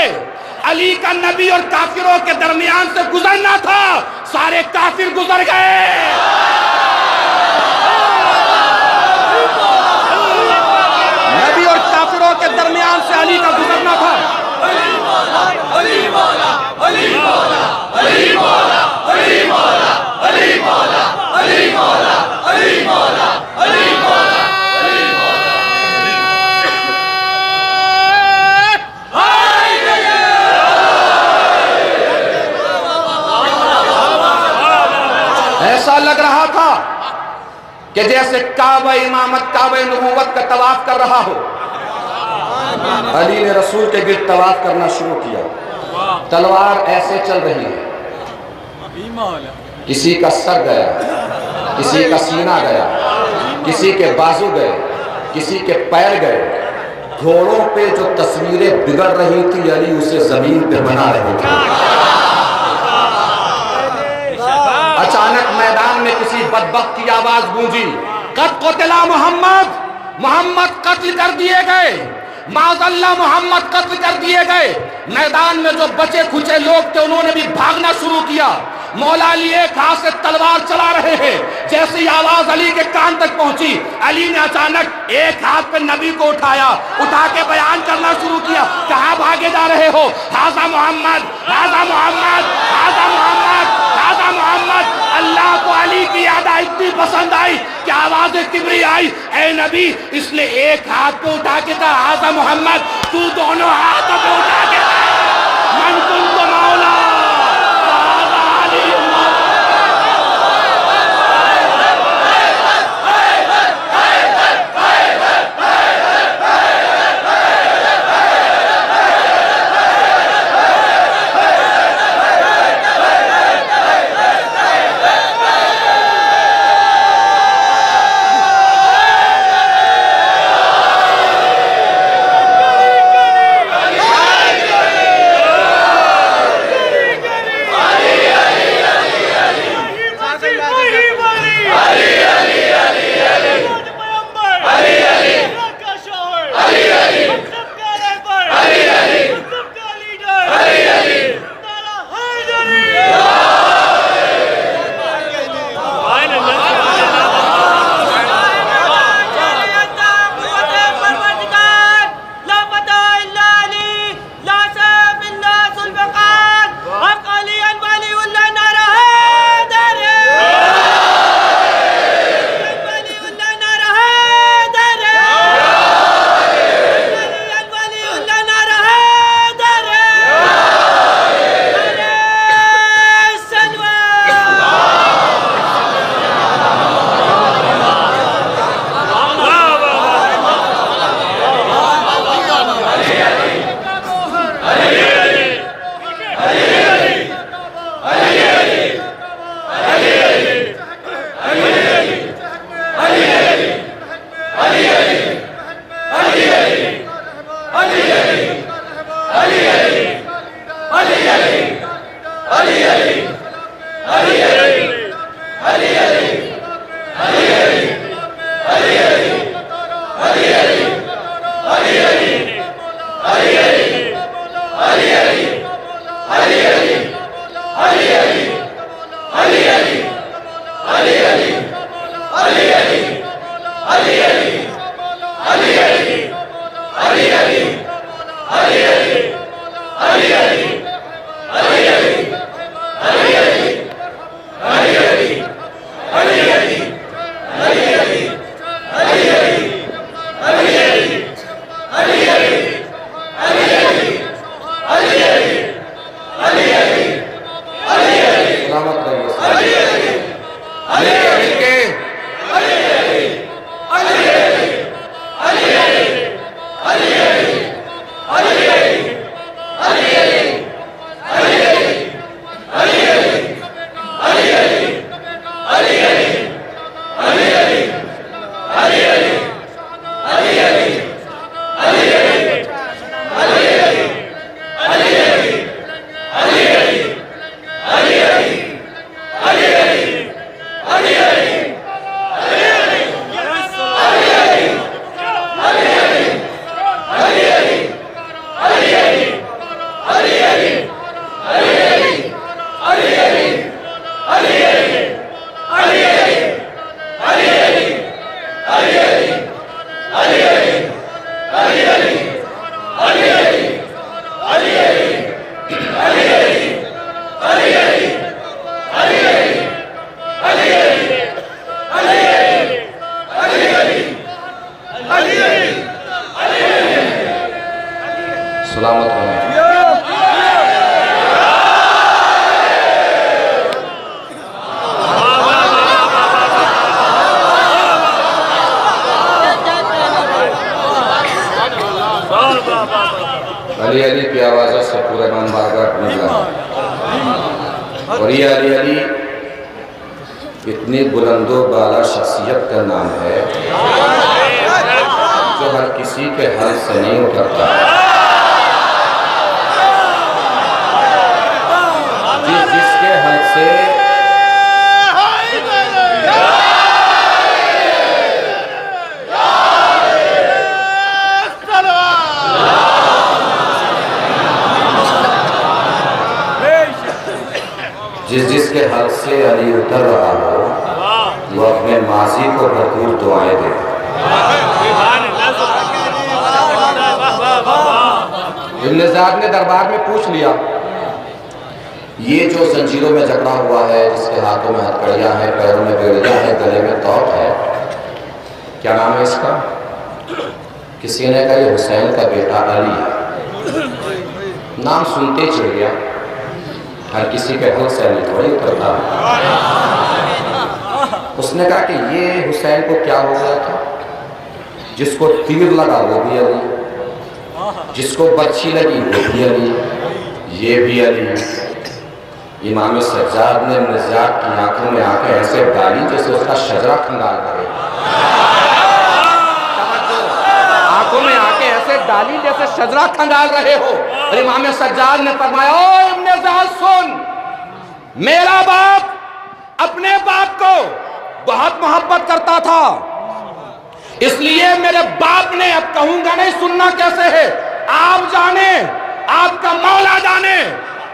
अली का नबी और काफिरों के दरमियान से गुजरना था, सारे काफिर गुजर गए। नबी और काफिरों के दरमियान से अली का गुजरना था। अली मौला, अली मौला, अली मौला, अली मौला, अली मौला, अली मौला, अली मौला, अली मौला, अली मौला। ऐसा लग रहा था कि जैसे काबा इमामत, काबा नबूवत का तवाफ कर रहा हो। अली ने रसूल के गिर्द तवाफ करना शुरू किया। तलवार ऐसे चल रही है, किसी का सर गया, किसी का सीना गया, किसी के बाजू गए, किसी के पैर गए। घोड़ों पे जो तस्वीरें बिगड़ रही थी, अली उसे जमीन पे बना रहे थे। अचानक मैदान में किसी बदबख्त की आवाज गूंजी, कद क़ुतिला मोहम्मद, मोहम्मद कत्ल कर दिए गए, माज़अल्लाह मोहम्मद कत्ल कर दिए गए। मैदान में जो बचे खुचे लोग थे उन्होंने भी भागना शुरू किया। मौला अली एक हाथ से तलवार चला रहे हैं। जैसे ही आवाज अली के कान तक पहुंची, अली ने अचानक एक हाथ पे नबी को उठाया, उठा के बयान करना शुरू किया। कहां भागे जा रहे हो? हाजा मोहम्मद, हाजा मोहम्मद, हाजा मोहम्मद, हाजा मोहम्मद। अल्लाह को अली की यादा इतनी पसंद आई कि आवाज़ किबरी आई, ए नबी। इसलिए एक हाथ पे उठा के कहा, हाजा मोहम्मद, तू दोनों हाथों पे उठा के मन कुन तो मौला सलामत रहें। अली अली की आवाज़ों से पूरे मान बारगाह निकला। और ये अली अली इतनी बुलंदो बाला शख्सियत का नाम है जो हर किसी के हल से नहीं उतरता। जिसके हल से जिसके हल से अली उतर रहा हो वो अपने माजी को भरपूर दुआएं दे। इब्न ज़ियाद ने दरबार में पूछ लिया, ये जो जंजीरों में जकड़ा हुआ है, जिसके हाथों में हथकड़ियाँ हैं, पैरों में बेड़ियाँ हैं, गले में तौत है, क्या नाम है इसका? किसी ने कहा ये हुसैन का बेटा अली है। नाम सुनते चिढ़ गया, हर किसी के हल से अली थोड़ी उतरता है। उसने कहा कि ये हुसैन को क्या हो गया था, जिसको तीर लगा वो भी अली, जिसको बर्छी लगी वो भी अली, ये भी अली। इमाम सज्जाद ने इब्न ज़ियाद की आंखों में आंखें ऐसे डाली जैसे उसका शजरा खंगाल करे। आंखों में आंखें ऐसे डाली जैसे शजरा खंगाल रहे हो। और इमाम सज्जाद ने फरमाया, ओ इब्न ज़ियाद सुन, मेरा बाप अपने बाप को बहुत मोहब्बत करता था, इसलिए मेरे बाप ने, अब कहूंगा नहीं सुनना कैसे है, आप जाने, आपका मौला जाने,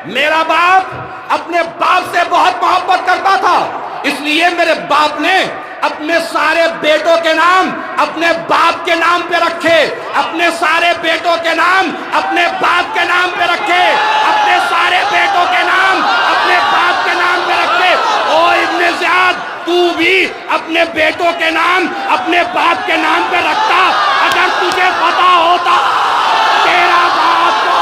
मेरा बाप अपने बाप से बहुत मोहब्बत करता था, इसलिए मेरे बाप ने अपने सारे बेटों के नाम अपने बाप के नाम पे रखे, अपने सारे बेटों के नाम अपने बाप के नाम पे रखे, अपने सारे बेटों के नाम अपने बाप के नाम पे रखे। ओ इब्न ज़ियाद, तू भी अपने बेटों के नाम अपने बाप के नाम पे रखता, अगर तुझे पता होता तेरा बाप को।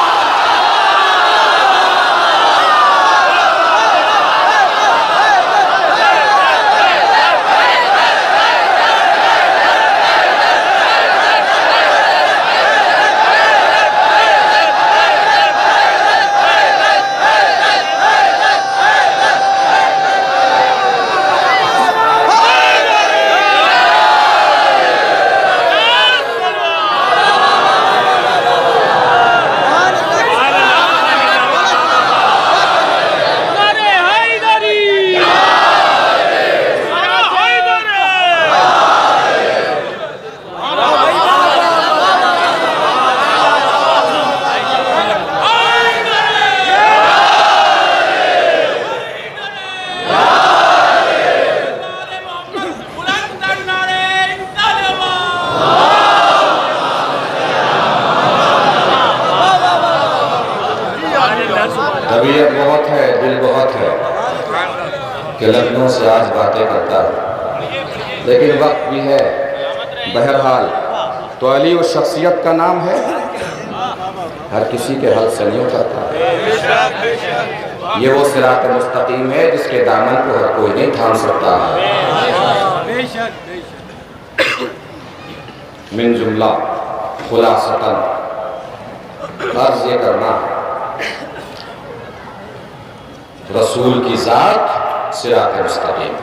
तबीयत बहुत है, दिल बहुत है कि लखनऊ से आज बातें करता है, लेकिन वक्त भी है। बहरहाल तो अली उस शख्सियत का नाम है, हर किसी के हल से नहीं उतरता। ये वो सिरात मुस्तकीम है जिसके दामन को हर कोई नहीं थाम सकता है। मिन जुमला खुलासतन अर्ज़ ये करना, रसूल की जात सिरात मुस्तकीम,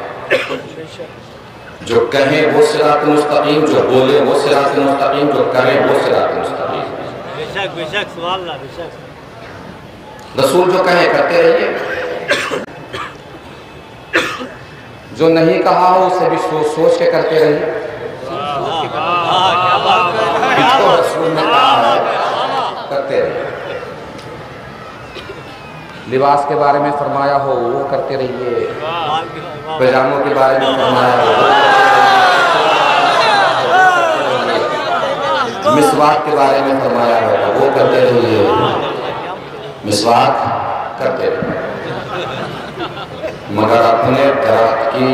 जो कहें वो सिरात मुस्तकीम, जो बोले वो सिरात मुस्तकीम, जो करें वो सिरात मुस्तकीम। बेशक बेशक सुभान अल्लाह, बेशक रसूल जो कहे करते रहिए, जो नहीं कहा हो उसे भी सोच सोच के करते रहिए। इसको रसूल ने कहा है, करते रहिए। लिबास के बारे में फरमाया हो वो करते रहिए, पैजामों के बारे में फरमाया हो, मिसवाक के बारे में फरमाया हो वो करते रहिए, मिसवाक करते रहिए, मगर अपने दरख्त की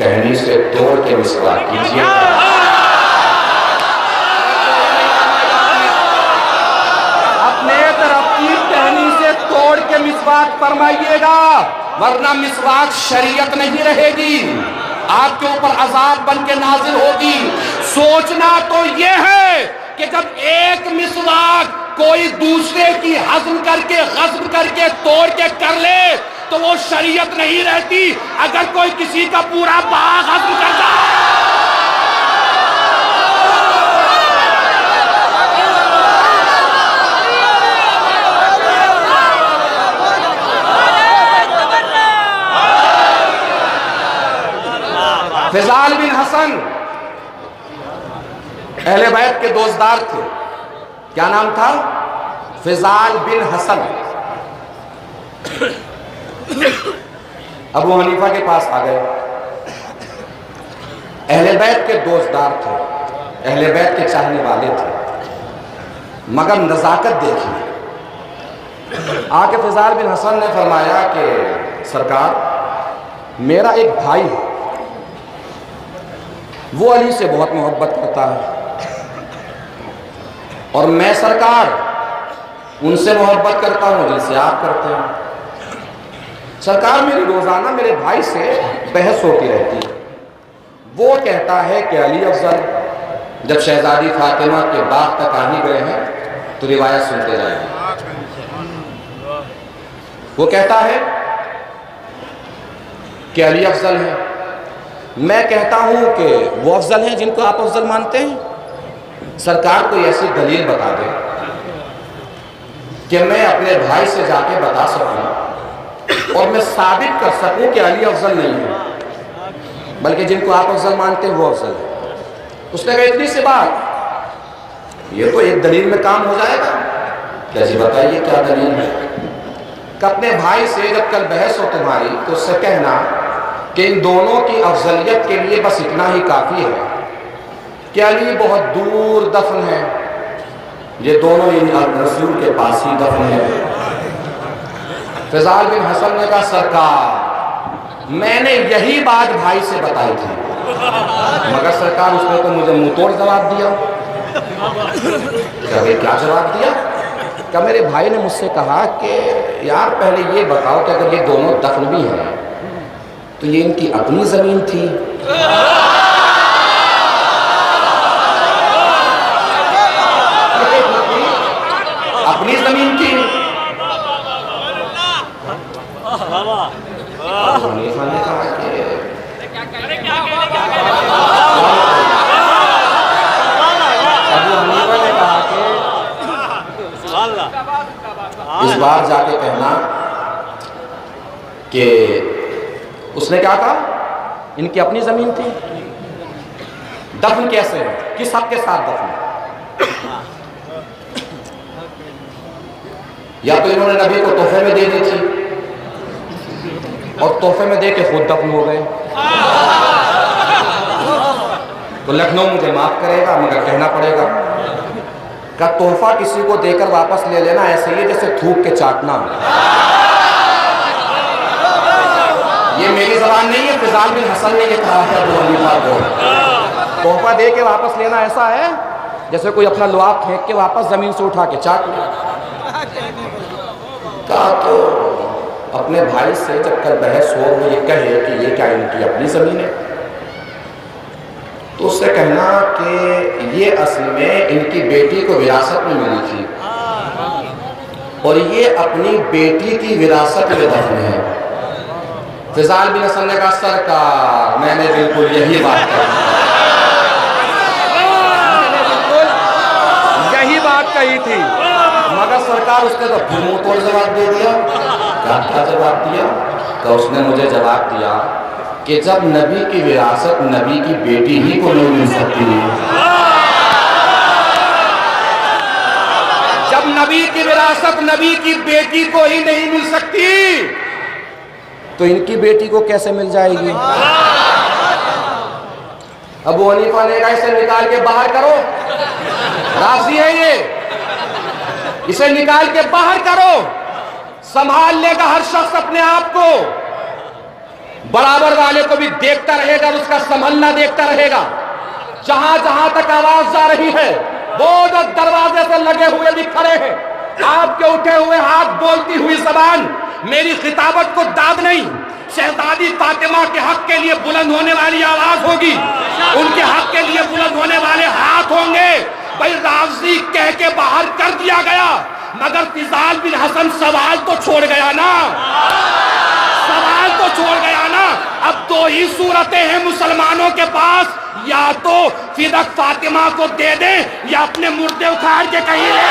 टहनी से तोड़ के मिसवाक कीजिए। अपने दरख्त की टहनी से तोड़ के मिसवाक फरमाइएगा, वरना मिसवाक शरीयत नहीं रहेगी, आपके ऊपर अजाब बन के नाजिल होगी। सोचना तो ये है कि जब एक मिसवाक कोई दूसरे की हज़म करके गस्ब करके तोड़ के कर ले तो वो शरीयत नहीं रहती। अगर कोई किसी का पूरा बाग हज़म करता है, फिजाल बिन हसन अहले बैत के दोस्तदार थे, क्या नाम था? फिजाल बिन हसन। अबू हनीफा के पास आ गए। अहले बैत के दोस्तदार थे, अहले बैत के चाहने वाले थे, मगर नज़ाकत देखी। आके फिजाल बिन हसन ने फरमाया कि सरकार, मेरा एक भाई है, वो अली से बहुत मोहब्बत करता है और मैं सरकार उनसे मोहब्बत करता हूँ जिनसे आप करते हैं। सरकार, मेरी रोज़ाना मेरे भाई से बहस होती रहती है। वो कहता है कि अली अफजल जब शहजादी फातिमा के बाग तक आ ही गए हैं तो रिवायत सुनते जाएंगे। वो कहता है कि अली अफजल है, मैं कहता हूं कि वो अफजल हैं जिनको आप अफजल मानते हैं। सरकार कोई ऐसी दलील बता दे कि मैं अपने भाई से जाके बता सकूं और मैं साबित कर सकूं कि अली अफजल नहीं है, बल्कि जिनको आप अफजल मानते हैं वो अफजल है। उसने कहा इतनी सी बात, ये तो एक दलील में काम हो जाएगा। क्या जी बताइए क्या दलील है? कि अपने भाई से जब कल बहस हो तुम्हारी तो उससे कहना कि इन दोनों की अफजलियत के लिए बस इतना ही काफ़ी है कि अली बहुत दूर दफन है, ये दोनों इन रसूल के पास ही दफन है। फिजाल बिन हसन ने कहा सरकार, मैंने यही बात भाई से बताई थी, मगर सरकार उसने तो मुझे मुंह तोड़ जवाब दिया। क्या जवाब दिया? क्या मेरे भाई ने मुझसे कहा कि यार पहले ये बताओ कि अगर ये दोनों दफन भी हैं तो ये इनकी अपनी जमीन थी अपनी जमीन थी? हनीफा ने कहा कि अबू हनीफा ने कहा कि इस बार जाके कहना कि उसने क्या कहा, इनकी अपनी जमीन थी। दफन कैसे है, किस हक के साथ दफन? या तो इन्होंने नबी को तोहफे में दे दी थी और तोहफे में दे के खुद दफन हो गए। तो लखनऊ मुझे माफ करेगा मगर कहना पड़ेगा का तोहफा किसी को देकर वापस ले लेना ऐसे ही जैसे थूक के चाटना। ये मेरी जबान नहीं है, फिजाल बिन हसन ने ये कहा है अबू हनीफा को। तोहफा दे के वापस लेना ऐसा है जैसे कोई अपना लुआब फेंक के वापस जमीन से उठा के चाट ले। कहा तो अपने भाई से जब कल बहस हो वो ये कहे कि ये क्या इनकी अपनी जमीन है, तो उससे कहना कि ये असल में इनकी बेटी को विरासत में मिली थी और ये अपनी बेटी की विरासत में दफन है। फिजाल बिन हसन ने कहा सरकार, मैंने बिल्कुल यही बात कही, यही बात कही थी, मगर सरकार उसने तो फिर मुंह तोड़ जवाब दे दिया। क्या जवाब दिया? तो उसने मुझे जवाब दिया कि जब नबी की विरासत नबी की बेटी ही को नहीं मिल सकती, जब नबी की विरासत नबी की बेटी को ही नहीं मिल सकती तो इनकी बेटी को कैसे मिल जाएगी? अबू हनीफा ने कहा इसे निकाल के बाहर करो, राजी है ये, इसे निकाल के बाहर करो, संभाल लेगा हर शख्स अपने आप को, बराबर वाले को भी देखता रहेगा और उसका संभलना देखता रहेगा। जहां जहां तक आवाज जा रही है वो जो दरवाजे से लगे हुए भी खड़े हैं, आपके उठे हुए हाथ, बोलती हुई जबान मेरी खिताबत को दाद नहीं, शहजादी फातिमा के हक के लिए बुलंद होने वाली आवाज होगी, उनके हक के लिए बुलंद होने वाले हाथ होंगे। भाई राजी कह के बाहर कर दिया गया, मगर फिजाल बिन हसन सवाल तो छोड़ गया ना, सवाल तो छोड़ गया ना। अब दो ही सूरतें हैं मुसलमानों के पास, या तो फिदक फातिमा को दे दें या अपने मुर्दे उखाड़ के कहीं ले।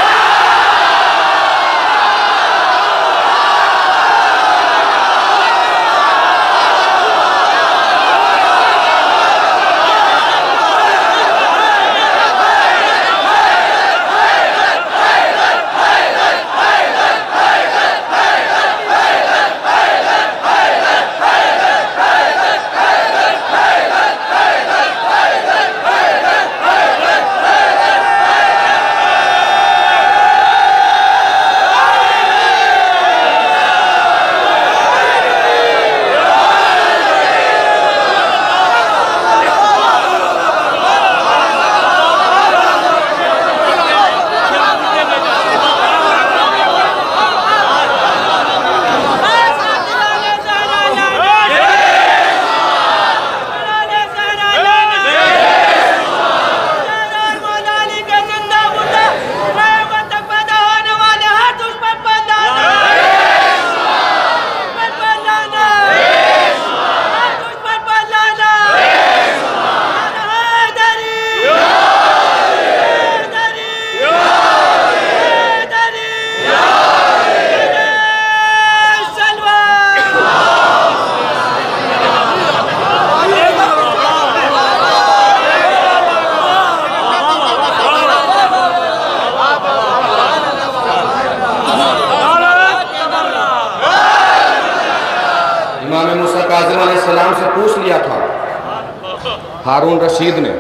हारून रशीद ने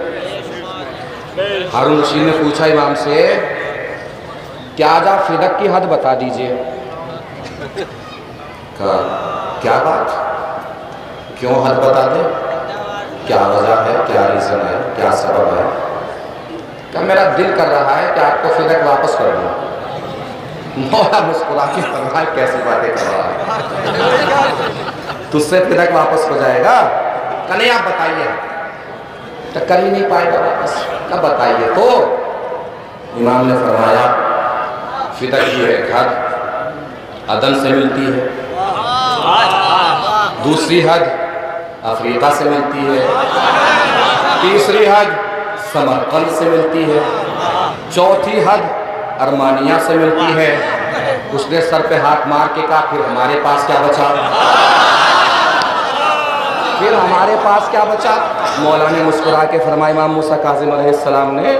पूछा इमाम से, क्या आज आप फिदक की हद बता दीजिए। कहा क्या बात, क्यों हद बता दें, क्या वजह है, क्या रीज़न है, क्या सबब है। कहा मेरा दिल कर रहा है कि आपको फिदक वापस कर दूं। मौला मुस्कुरा के फरमाया, कैसी बातें कर रहा है, तुझसे फिदक वापस हो जाएगा। कहा नहीं आप बताइए। तो कर ही नहीं पाएगा वापस। कब बताइए। तो इमाम ने फरमाया, फिदक की एक हद अदन से मिलती है, दूसरी हद अफ्रीका से मिलती है, तीसरी हद समरकंद से मिलती है, चौथी हद अरमानिया से मिलती है। उसने सर पे हाथ मार के कहा, फिर हमारे पास क्या बचा, फिर हमारे पास क्या बचा। मौला ने मुस्कुरा के फरमाया, इमाम मूसा काज़िम अलैहिस्सलाम ने,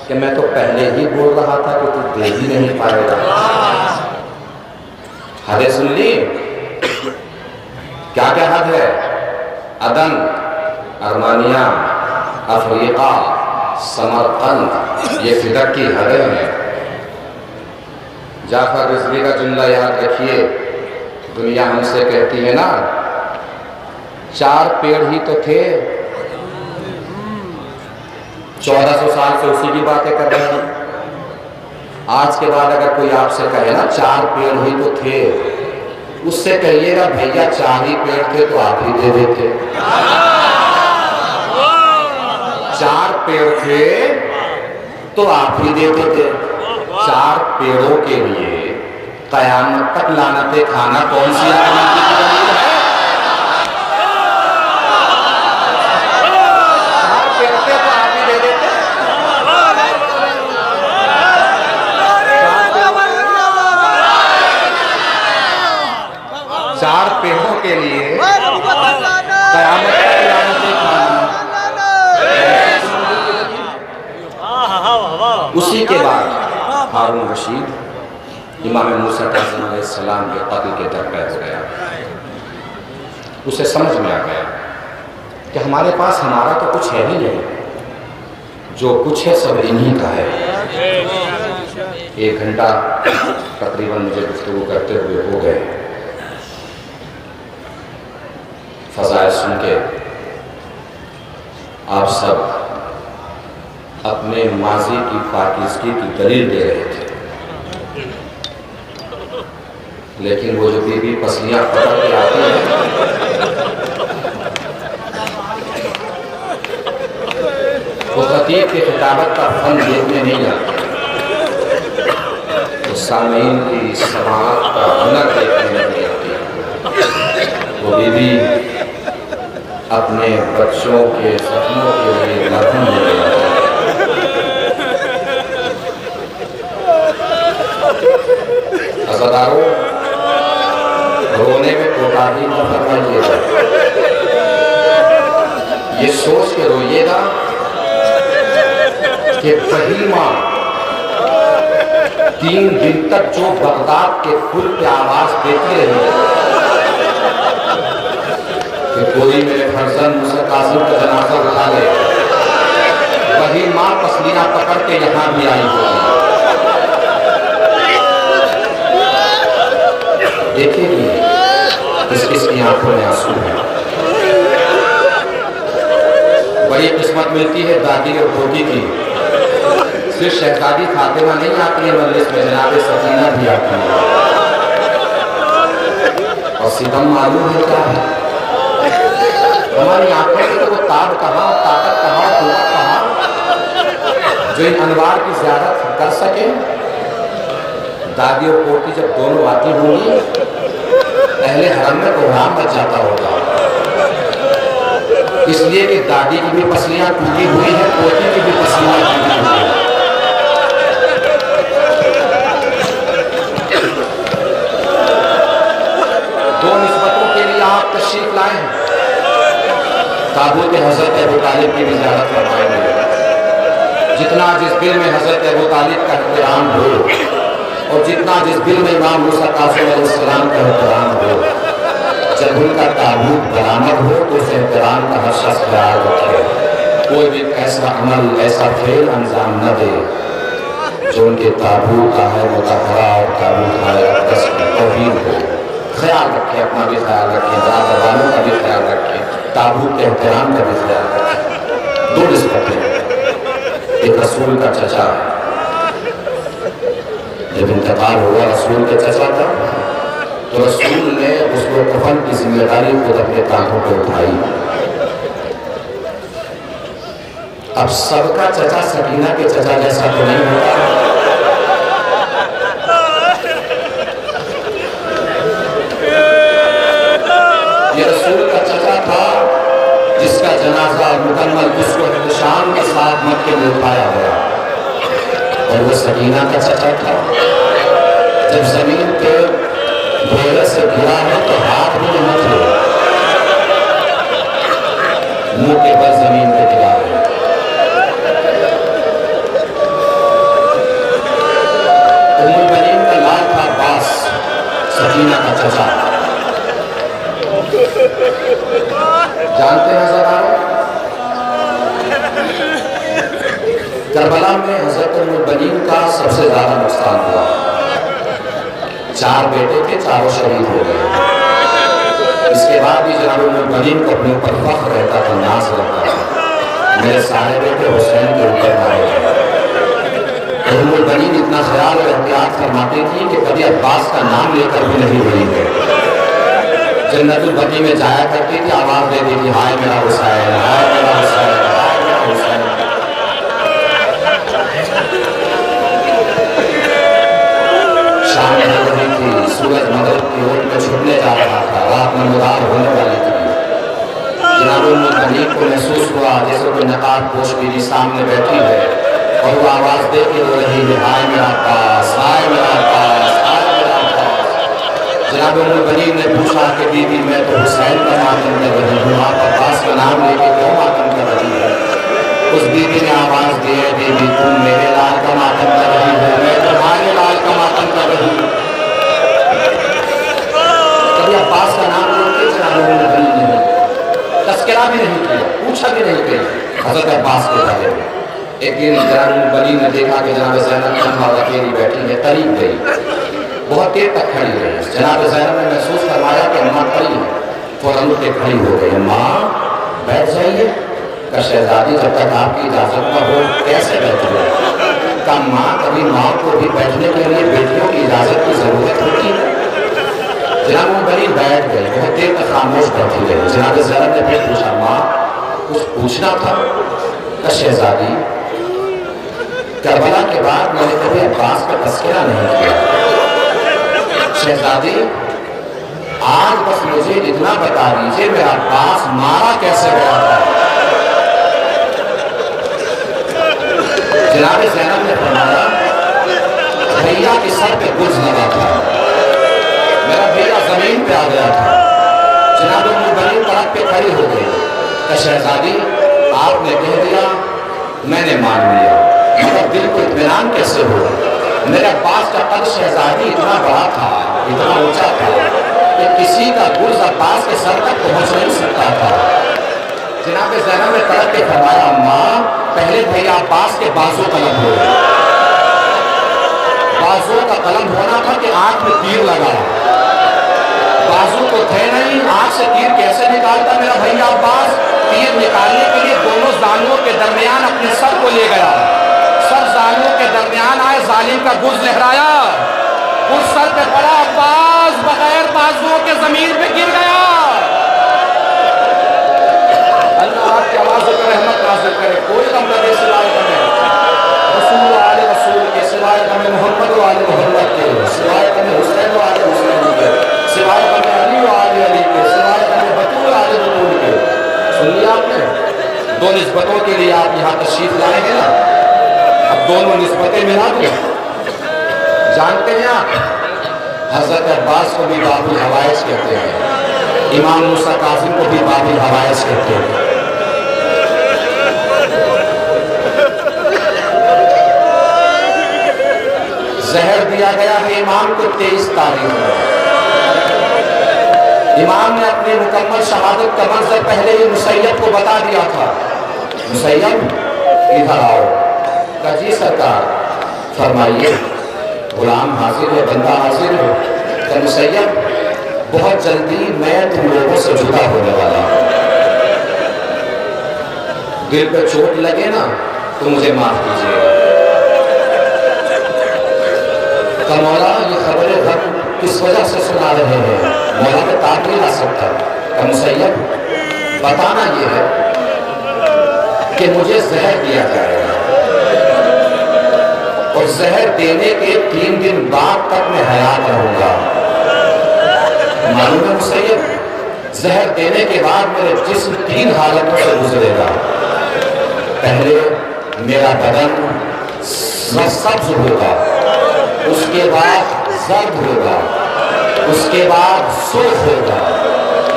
कि मैं तो पहले ही बोल रहा था कि तू दे ही नहीं पाएगा। हद सुन ली, क्या क्या हद है। अदन, अरमानिया, अफ्रीका, समरकंद, ये फिदक की हदें हैं। जाफर रिजवी का जुमला याद रखिए, दुनिया हमसे कहती है ना, 4 पेड़ ही तो थे, 1400 साल से उसी की बातें कर रहे हैं। आज के बाद अगर कोई आपसे कहे ना 4 पेड़ ही तो थे, उससे कहिएगा भैया 4 ही पेड़ थे तो आप ही दे देते। 4 पेड़ थे तो आप ही दे देते। 4 पेड़ों के लिए कयामत तक लानतें खाना कौन सी आदमी की दलील है। 4 पेड़ थे तो आप ही दे देते। 4 पेड़ों के लिए कयामत तक लानतें खाना। उसी के बाद हारून रशीद इमाम मूसा काज़िम अलैहिस्सलाम के कत्ल के दरपे हो गया। उसे समझ में आ गया कि हमारे पास हमारा तो कुछ है ही नहीं, जो कुछ है सब इन्हीं का है। 1 घंटा तकरीबन मुझे गुफ्तगू करते हुए हो गए। फ़ज़ाइल सुन के आप सब अपने माजी की पाकीज़गी की दलील दे रहे थे, लेकिन वो जो बीबी पसलियाँ पकड़ के आती हैं, वो खतीब की खिताबत का फन देखने नहीं जाते, तो सामीन की समाअत का हुनर देखने नहीं आती। वो बीबी अपने बच्चों के सपनों के लिए मरहम ले रही है। अज़ादारों, रोने में कोताही न फरमाइएगा। ये सोच के रोइएगा कि वही माँ 3 दिन तक जो बगदाद के पुल पे आवाज देती रही कि कोई मेरे फर्जंद मूसा काज़िम का जनाजा उठा ले, वही माँ पसलियाँ पकड़ के यहाँ भी आई होगी। देखेगी किस किस की आंखों में आंसू है। बड़ी किस्मत मिलती है दादी और पोती की। सिर्फ शहजादी फातिमा नहीं आती है मजलिस में, जनाब सकीना भी आती है। और सितम मालूम है क्या है, हमारी आंखों में तो वो ताब कहाँ, ताकत कहाँ, कुव्वत कहाँ, जो इन अनवार की ज़ियारत कर सके। दादी और पोती जब दोनों आती होंगी, पहले हरम में कोहराम बच जाता होगा, इसलिए कि दादी की भी पसलियाँ टूटी हुई है, पोती की भी पसलियाँ टूटी हुई है। दो निस्बतों के लिए आप तशरीफ लाए हैं। काबुल के हज़रत अबू तालिब की भी ज़ियारत करवाएंगे। जितना जिस दिल में हज़रत अबू तालिब का एहतराम हो, और जितना जिस दिल में इमाम मूसा काज़िम अलैहिस्सलाम का एहतराम हो, जब उनका ताबूत बरामद हो तो उस एहतराम का हर शख्स ख्याल रखे। कोई भी ऐसा अमल, ऐसा फेल अंजाम न दे जो उनके ताबूत का है मुतहरा और ताबूत है अक़दस की तौहीन हो। ख्याल रखें, अपना भी ख्याल रखें, ज़ात वालों का भी ख्याल रखें, ताबूत के एहतराम का भी ख्याल रखें। दो निस्बतें, एक रसूल का चचा, जब इंतकाल हुआ रसूल के चचा का, तो रसूल ने उसको कफन की जिम्मेदारी खुद अपने कांधों पर उठाई। अब सबका चचा सकीना के चचा जैसा तो नहीं होता। ये रसूल का चचा था जिसका जनाजा मुकम्मल उसको शाम के साथ मक्के में उठाया गया, और वो सकीना का चचा था। जब जमीन पे घोड़े से गिरा है तो हाथ में मत लो, मुंह के बल जमीन पे गिरा है। उम्मुल बनीन का लाल था अब्बास, सकीना का चचा। जानते हैं हज़रात, करबला में हज़रत उम्मुल बनीन का सबसे ज्यादा नुकसान हुआ। 4 बेटे थे, चारों शहीद हो गए। इसके बाद भी जनाब उम्मुल बनीन को अपने ऊपर फख्र रहता था, नाज रहता था, मेरे सारे बेटे हुसैन के ऊपर मारे गए। उम्मुल बनीन इतना ख्याल और एहतियात फरमाती थी कि कभी अब्बास का नाम लेकर भी नहीं बनी गए। जन्नतुल बकी में जाया करती थी, आवाज देती थी, हाय मेरा हुसैन, हाय मेरा हुसैन, हाय मेरा हुसैन। शाम हो रही थी, सूरज मगरिब की ओर में छुपने जा रहा था, रात नमदार होने वाली थी। जनाब उम्मुल बनीन को महसूस हुआ जैसे कोई नकाब पोश बीवी सामने बैठी है और वो आवाज दे के रो रही है, हाय मेरा अब्बास, हाय मेरा अब्बास, हाय मेरा अब्बास। जनाब उम्मुल बनीन ने पूछा कि बीबी मैं तो हुसैन का मातम कर रही हूँ, आप अब्बास का नाम लेके क्यों मातम कर रही है? उस बीबी ने आवाज दी है, बीबी तुम मेरे लाल का मातम कर रही हो, मैं तुम्हारे लाल का मातम कर रही हूँ। कभी अब्बास का नाम लेके जनाब उम्मुल बनीन ने तस्करा भी नहीं किया, पूछा भी नहीं किया हज़रत अब्बास के बारे में। एक दिन जनाब उम्मुल बनीन ने देखा कि जनाब ज़ैनब तन्हा अकेली बैठी है, करीब गई, बहुत देर तक खड़ी रही। जनाब ज़ैनब ने महसूस करवाया कि अम्मा खड़ी है, फौरन उठ के खड़ी हो गई। माँ बैठ जाइए। का शहजादी जब तक आपकी इजाज़त न हो कैसे बैठी है? का माँ कभी माँ को भी बैठने के लिए बेटियों की इजाज़त की ज़रूरत होती है? जनाब उम्मुल बनीन बैठ गई, बहुत देर तक खामोश बैठी रही। जनाब ज़ैनब ने फिर पूछा, माँ कुछ पूछना था? का शहजादी करबला के बाद मैंने कभी अब्बास का तस्करा नहीं किया। शहजादी आज बस मुझे इतना बता दीजिए, मेरा अब्बास मारा कैसे गया था? जनाब ज़ैनब ने फरमाया, भैया के सर पे गुर्ज लगा था, मेरा भैया जमीन पे आ गया था। जनाब उम्मुल बनीन तड़प पे खड़ी हो गई। का शहजादी आपने कह दिया, मैंने मान लिया, मगर दिल को इत्मीनान कैसे हो? मेरे अब्बास का कद शहजादी इतना बड़ा था, इतना ऊंचा था कि किसी का गुर्ज अब्बास के सर तक पहुंच नहीं सकता था। जनाब ज़ैनब ने तड़प के फरमाया, माँ पहले भैया अब्बास के बाजू कलम हो, बाजू का कलम होना था कि आंख में तीर लगा, बाजू तो थे नहीं, आंख से तीर कैसे निकालता मेरा भैया अब्बास? तीर निकालने के लिए दोनों जानुओं के दरमियान अपने सर को ले गया, सर जानुओं के दरमियान आए, जालिम का गुर्ज लहराया, उस सर पे पड़ा, अब्बास बगैर बाजुओं के जमीन पे गिर गया। अल्लाह आपकी आवाज़ों पर रहमत नाज़िल करे, कोई कम न दे सिवाय कमे रसूल आले रसूल के, सिवाय कमे मोहम्मद वाले मोहम्मद के, सिवाय कमे हुसैन वाले हुसैन के, सिवाय कमे अली वाले अली के, सिवाय कमे बतूल वाले बतूल के। सुन लिया आपने? 2 निस्बतों के लिए आप यहाँ तशरीफ लाए हैं ना, अब दोनों निस्बतें मिला दो। जानते हैं आप, हज़रत अब्बास को भी बाबुल हवाइज कहते हैं, इमाम मूसा कासिम को भी बाबुल हवाइज कहते हैं। जहर दिया गया है इमाम को 23 तारीख में। इमाम ने अपनी मुकम्मल शहादत का मंजर पहले ही मुसैयद को बता दिया था, मुसैयब इधर आओ। कहा जी सरकार फरमाइए। गुलाम हाजिर है, बंदा हाजिर है। कहा मुसैयब बहुत जल्दी मैं तुम लोगों से जुदा होने वाला हूं, दिल पे चोट लगे ना तो मुझे माफ कीजिएगा। कहा मौला ये खबरें घर किस वजह से सुना रहे हैं, मौला में ताक नहीं ला सकता। कहा मुसैयब बताना ये है कि मुझे जहर दिया जाएगा और जहर देने के 3 दिन बाद तक मैं हयात रहूंगा। मालूम है मुसैयब जहर देने के बाद मेरे जिस्म 3 हालतों से गुजरेगा। पहले मेरा बदन सब्ज होगा, उसके बाद जर्द होगा, उसके बाद सुर्ख होगा।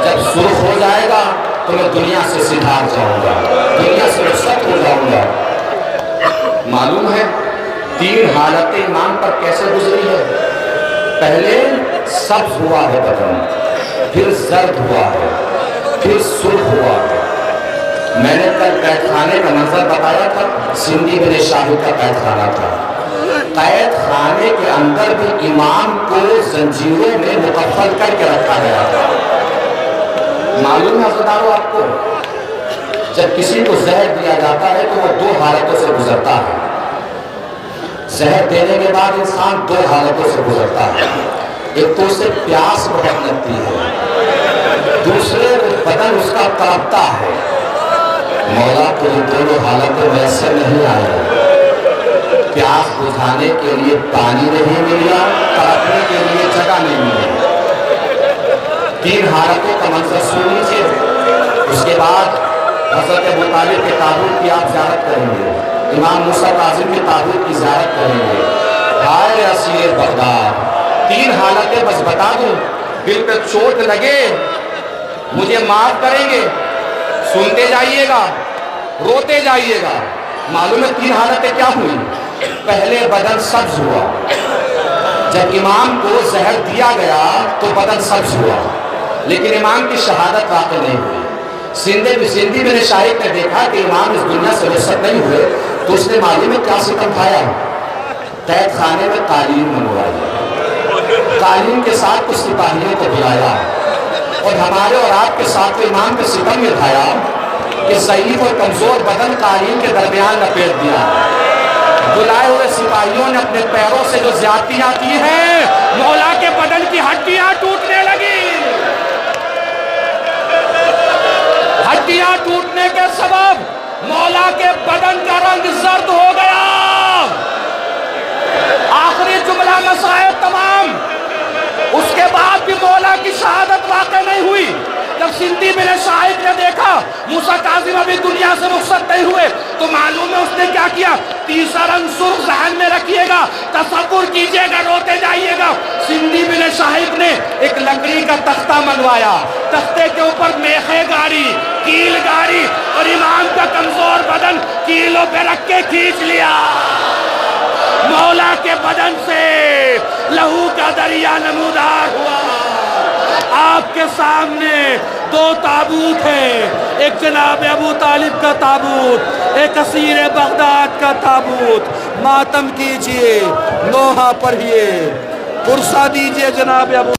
जब सुर्ख हो जाएगा तो मैं दुनिया से सिधार जाऊंगा, दुनिया से रुखसत हो जाऊंगा। मालूम है 3 हालतें इमाम पर कैसे गुजरी है। पहले सब्ज हुआ है बदन, फिर जर्द हुआ है, फिर सुर्ख हुआ है। मैंने कल कैदखाने का मंजर बताया था, सिंधी बिन शाहिद का कैदखाना था। कैद खाने के अंदर भी इमाम को जंजीरों में मुकफ्फल करके रखा गया था। मालूम है हज़रतारों आपको, जब किसी को जहर दिया जाता है तो वो 2 हालतों से गुजरता है। जहर देने के बाद इंसान 2 हालतों से गुजरता है। एक तो उसे प्यास बहुत लगती है, दूसरे बदन उसका तड़पता है। मौला को इन दोनों हालतें वैसे नहीं आई। प्यास बुझाने के लिए पानी नहीं मिला, तड़पने के लिए जगह नहीं मिली। 3 हालतों का मंजर सुन लीजिए। उसके बाद हज़रत अबू तालिब के ताबूत की आप ज़ियारत करेंगे, इमाम मूसा काज़िम के ताबूत की ज़ियारत करेंगे। हाय असीर बगदाद, 3 हालतें बस बता दूं, दिल पे चोट लगे मुझे माफ करेंगे, सुनते जाइएगा, रोते जाइएगा। मालूम है 3 हालतें क्या हुई। पहले बदन सब्ज हुआ, जब इमाम को जहर दिया गया तो बदन सब्ज हुआ, लेकिन इमाम की शहादत वाक़ई नहीं हुई। सिंधी बिन शाहिद ने देखा कि इमाम इस दुनिया से रुखसत नहीं हुए तो उसने माली में क्या सितम खाया। कैद खाने में कालीन मंगवाई, कालीन के साथ कुछ सिपाहियों को बुलाया और हमारे और आपके साथ इमाम के सितम में खाया कि ज़ईफ़ और कमजोर बदन कालीन के दरमियान लपेट दिया। बुलाए हुए सिपाहियों ने अपने पैरों से जो ज्यादतियां की हैं, मौला के बदन की हड्डियां टूटने लगी। हड्डियां टूटने के सबब मौला के बदन का रंग जर्द हो गया। आखिरी जुमला मसाइब तमाम। उसके बाद भी मौला की शहादत वाक़ई नहीं हुई। जब सिंधी बिन शाहिद ने देखा मूसा काज़िम अभी दुनिया से रुखसत नहीं हुए तो मालूम है उसने क्या किया। 3रा रंग सुर्ख ज़हन में रखिएगा, तसव्वुर कीजिएगा, रोते जाइएगा। सिंधी बिन शाहिद ने एक लकड़ी का तख्ता मंगवाया, तख्ते के ऊपर मेखे गाड़ी, कील गाड़ी और इमाम का कमजोर बदन कीलों पे रख के खींच लिया। मौला के बदन से लहू का दरिया नमूदार हुआ। आपके सामने 2 ताबूत हैं, एक जनाब अबू तालिब का ताबूत, एक असीर बगदाद का ताबूत। मातम कीजिए, नोहा पढ़िए, पुरसा दीजिए जनाब अबू।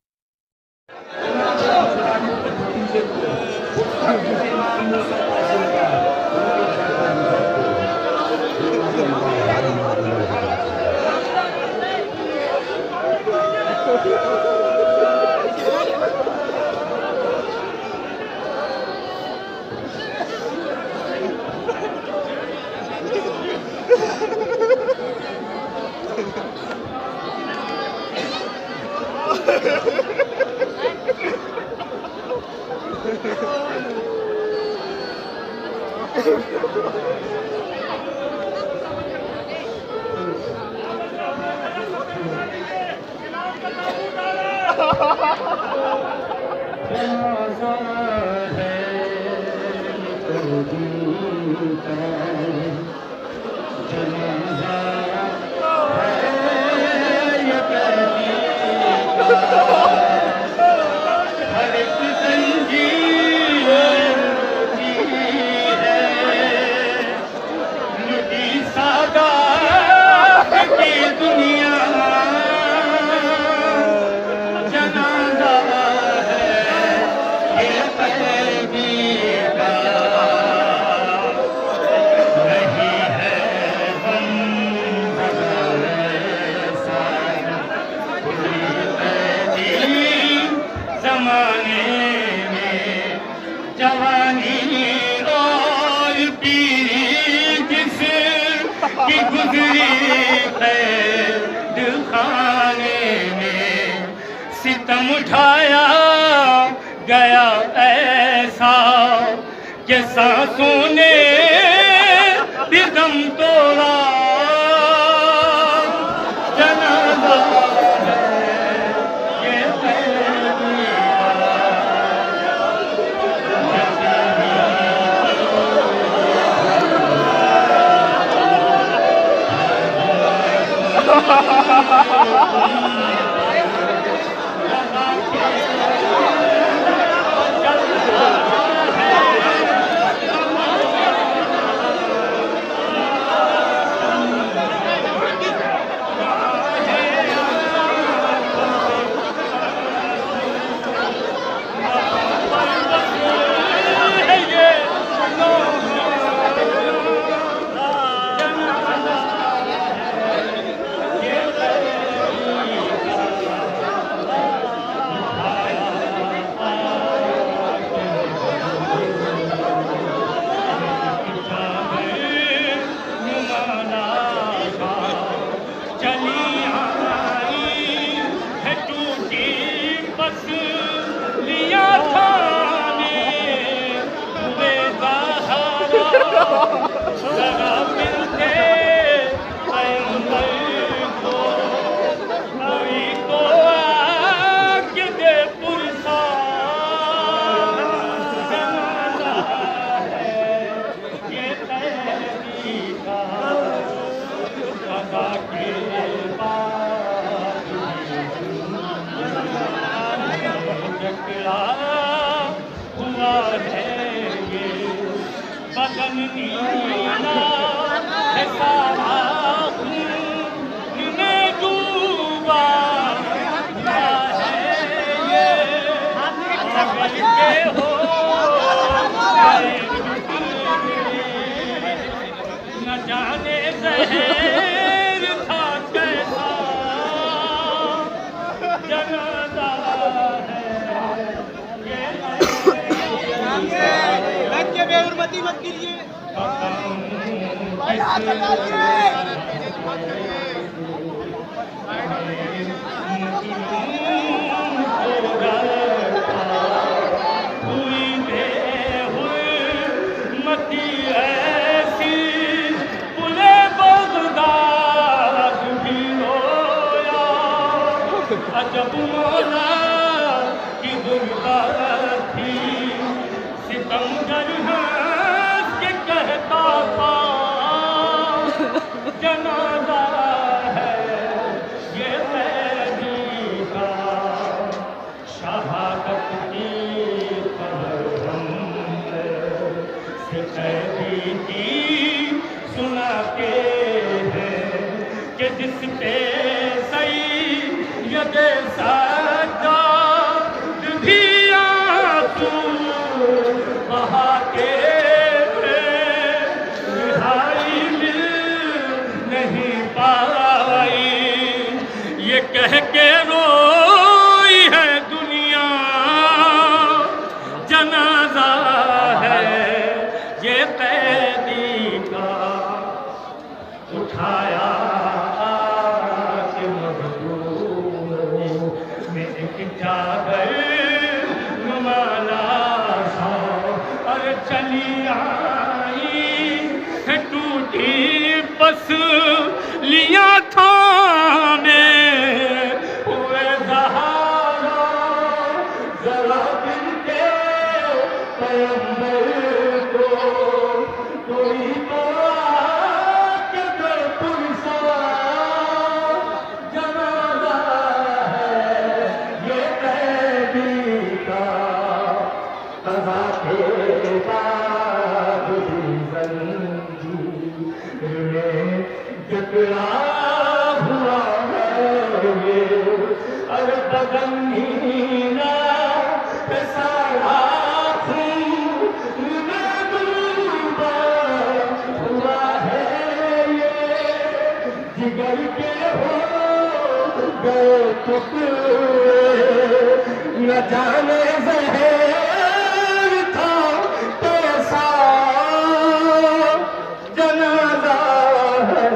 कि गुजरी कैद खाने में सितम उठाया गया ऐसा कि सांसों ने दम तोड़ा। जनाजा है ये कैदी बदन नीला है सारा खून में डूबा है ये पागल के हो न जाने जहर था कैसा जनाजा बेउर्मती मत कीजिए। मती ऐसी पुले बगदाद भी रोया अजब मौला की दुर्गा थी सितमगर हंस के कहता था जनाजा है ये कैदी का शहादत की खबर से कैदी की सुनाते हैं कि जिस पे सैयद सादात भी आंसू बहाते रिहाई मिल नहीं पाई ये कह के रोई है दुनिया जनाजा है ये कैदी का उठाया के मजदूर में एक चादर नुमाना और चली आई है टूटी बस लिया था मैं हुए सहारा जरा दिल के पैगंबर को कोई तो आके दे पुरसा जनाजा है ये कैदी का कहा के बाद भी जंजीर में जकड़ा हुआ है ये और बदन नीला है सारा खून में डूबा हुआ है ये जिगर के हो गए टुकड़े न जाने जहर था कैसा जनाजा है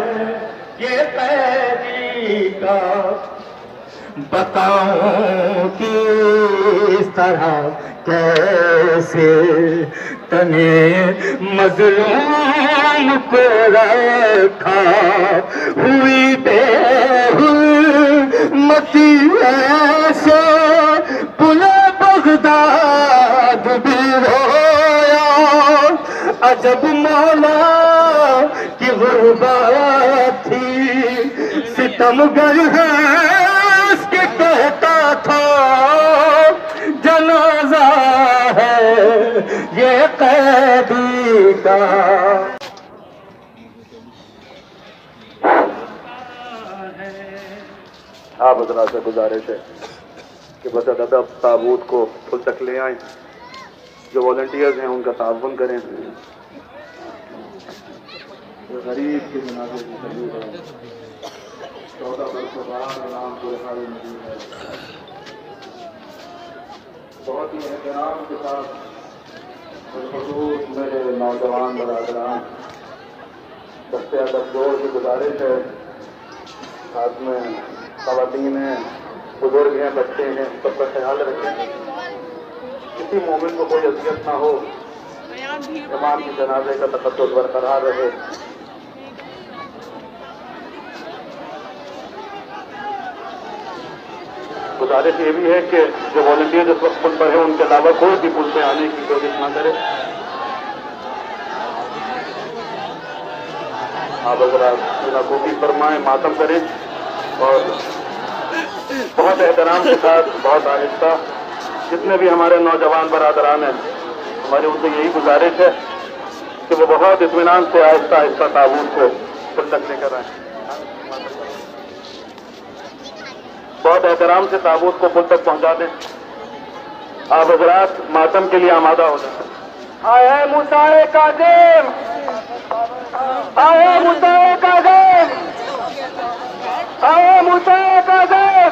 कैदी का बताऊं किस तरह कैसे तने मजलूम को रखा हुई बेहुरमती ऐसे पुले बगदाद भी रोया अजब मौला की गुर्बत थी सितमगर है उसके कहता था जनाजा है ये कैदी का। आप हजरात से गुजारिश है कि बस अदब ताबूत को पुल तक ले आए, जो वॉलंटियर्स हैं उनका ताउन करें। गरीब के जनाजे की तकलीफ है 14 बरसों बाद नाम पूरे हाल में है। बहुत ही एहतराम के साथ मेरे नौजवान बरादरान दस्ते अदब जोड़ की गुजारिश है, साथ में खवातीन हैं, बुजुर्ग हैं, बच्चे हैं, सबका ख्याल रखें, किसी मोमिन को कोई अजियत ना हो, इमाम की जनाजे का तकद्दुस बरकरार रहे। गुजारिश ये भी है कि जो वॉलंटियर जिस वक्त पुल पर है उनके अलावा कोई भी पुल पे आने की कोशिश ना करे। आप अगर कोशिश फरमाएं, मातम करें और बहुत एहतराम के साथ, बहुत आहिस्ता, जितने भी हमारे नौजवान बरादरान हैं हमारी उनसे यही गुजारिश है कि वो बहुत इत्मीनान से आहिस्ता आहिस्ता ताबूत को पुल तक लेकर आए। बहुत एहतराम से ताबूत को पुल तक पहुंचा दें। आप हजरात मातम के लिए आमादा हो जाए। आए मुसाए काज़िम, आए मुसाए काज़िम, आए मुसाए काज़िम,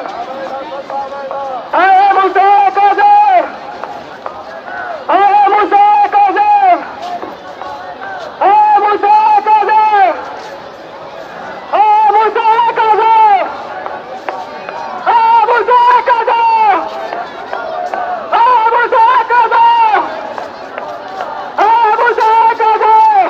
आए मुसाए काज़िम, आए मुसाए काज़िम, आए मुसाए काज़िम, आए मुसाए काज़िम,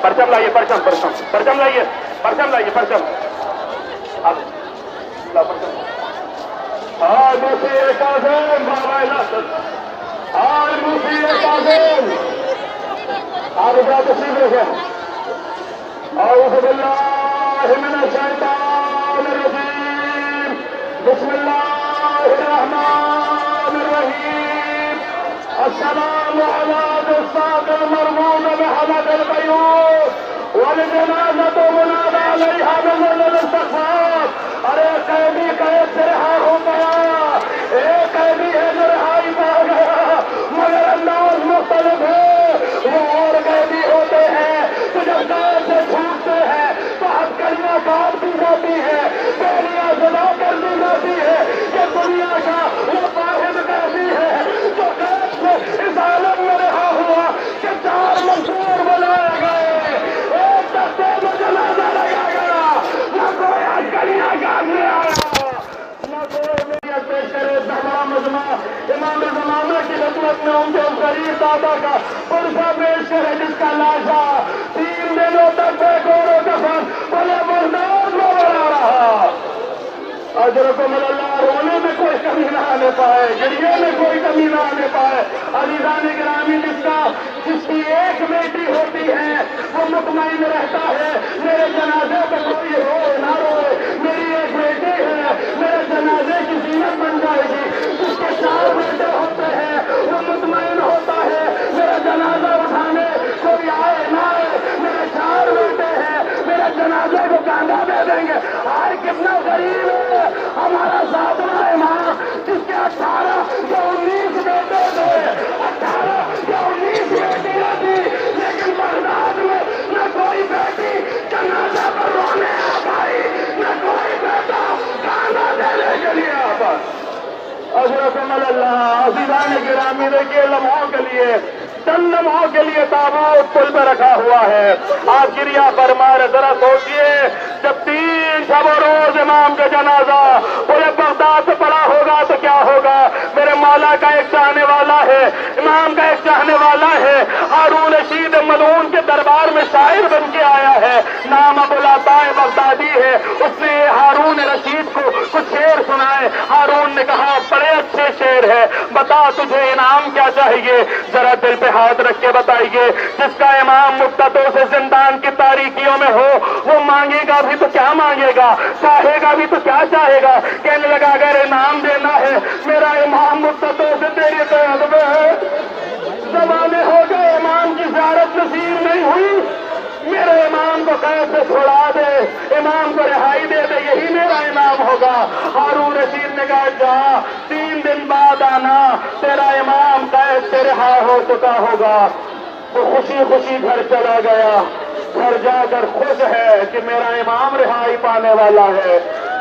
परचम लाइए, परचम परचम परचम लाइए, परचम लाइए, परचम आज मुफती काज़िम बाबा इजाज़त, आज मुफती काज़िम आप इधर तशरीफ रखें। औज़ु बिल्लाहि मिनश शैतानिर रजीम, बिस्मिल्लाहिर रहमानिर रहीम। अस्सलामु अला जिस्सातिल मरमून बिहमदिल क़यूम वलजनाज़तु मुनादा अलैहा बिज़िल्लिल इस्तिग़फ़ार। अरे कैदी कैद से रहा हो गया, एक कैदी है जो रिहाई पा गया, मगर अंदाज मुख्तलिफ है। वो और कैदी होते हैं तो जब कैद से छूटते हैं तो हथकड़ियां काट दी जाती है, बेड़ियां जला कर दी जाती है। ये दुनिया का वो वाहिद कैदी है जो कैद से इस आलम में रहा हुआ कि 4 मंसूर बनाए गए, एक दस्ते में जनाजा लगा गया, न कोई हथकड़ियां काटने आया, न कोई नियत पेश करे। हमारा मजमा इमाम ज़माना की खिदमत में उनके गरीब दादा का पुरसा पेश करे, जिसका लाशा 3 दिनों तक बेगौर दफन अजरकुमुल्लाह, रोने में कोई कमी ना आने पाए, गिरिए में कोई कमी ना आने पाए। अज़ीज़ान गिरामी, जिसकी एक बेटी होती है वो मुतमईन रहता है मेरे जनाजे पे कोई रोए ना रोए, मेरी एक बेटी है, मेरे जनाजे की जीनत बन जाएगी। जिसके 4 बेटे होते हैं वो मुतमईन होता है मेरा जनाजा उठाने कोई आए ना आए, मेरे 4 बेटे हैं, मेरे जनाजे को कांधा दे देंगे। आए कितना गरीब है हमारा 7वां इमाम, जिसके 18 या 19 बेटे थे, 18 या 19 बेटियां थी, लेकिन बगदाद में न कोई बेटी जनाजा पर रोने आ पाई, न कोई बेटा कांधा देने के लिए आ पाया। अज़रकुमुल्लाह, अज़ीज़ान गिरामी, देखिए लम्हों के लिए, चंद लम्हों के लिए ताबूत पुल पर रखा हुआ है। आप गिरिया फरमाए, जरा सोचिए, जब 3 शब रोज इमाम का जनाजा पूरे बगदाद से पड़ा होगा तो क्या होगा। मेरे मौला का एक चाहने वाला है, इमाम का एक चाहने वाला है, हारून रशीद मलून के दरबार में शायर बन के आया है, नाम अबुल अताए बगदादी है। उसने हारून रशीद को कुछ शेर सुनाए। हारून ने कहा, बड़े अच्छे शेर है, बता तुझे इनाम क्या चाहिए, जरा दिल पे हाथ रख के बताइए। जिसका इमाम मुद्दतों से जिंदान की तारीकियों में हो, वो मांगेगा भी तो क्या मांगेगा, चाहेगा भी तो क्या चाहेगा। कहने लगा, अगर इनाम देना है, मेरा इमाम मुद्दतों से तेरी कैद में है, जमाने हो गए इमाम की ज़ियारत नसीब नहीं हुई, मेरे इमाम को कैद से छुड़ा दे, इमाम को रिहाई दे दे, यही मेरा इनाम होगा। हारून रशीद ने कहा, जा 3 दिन बाद आना, तेरा इमाम कैद से रिहा हो चुका होगा। तो खुशी खुशी घर चला गया, घर जाकर खुश है कि मेरा इमाम रिहाई पाने वाला है।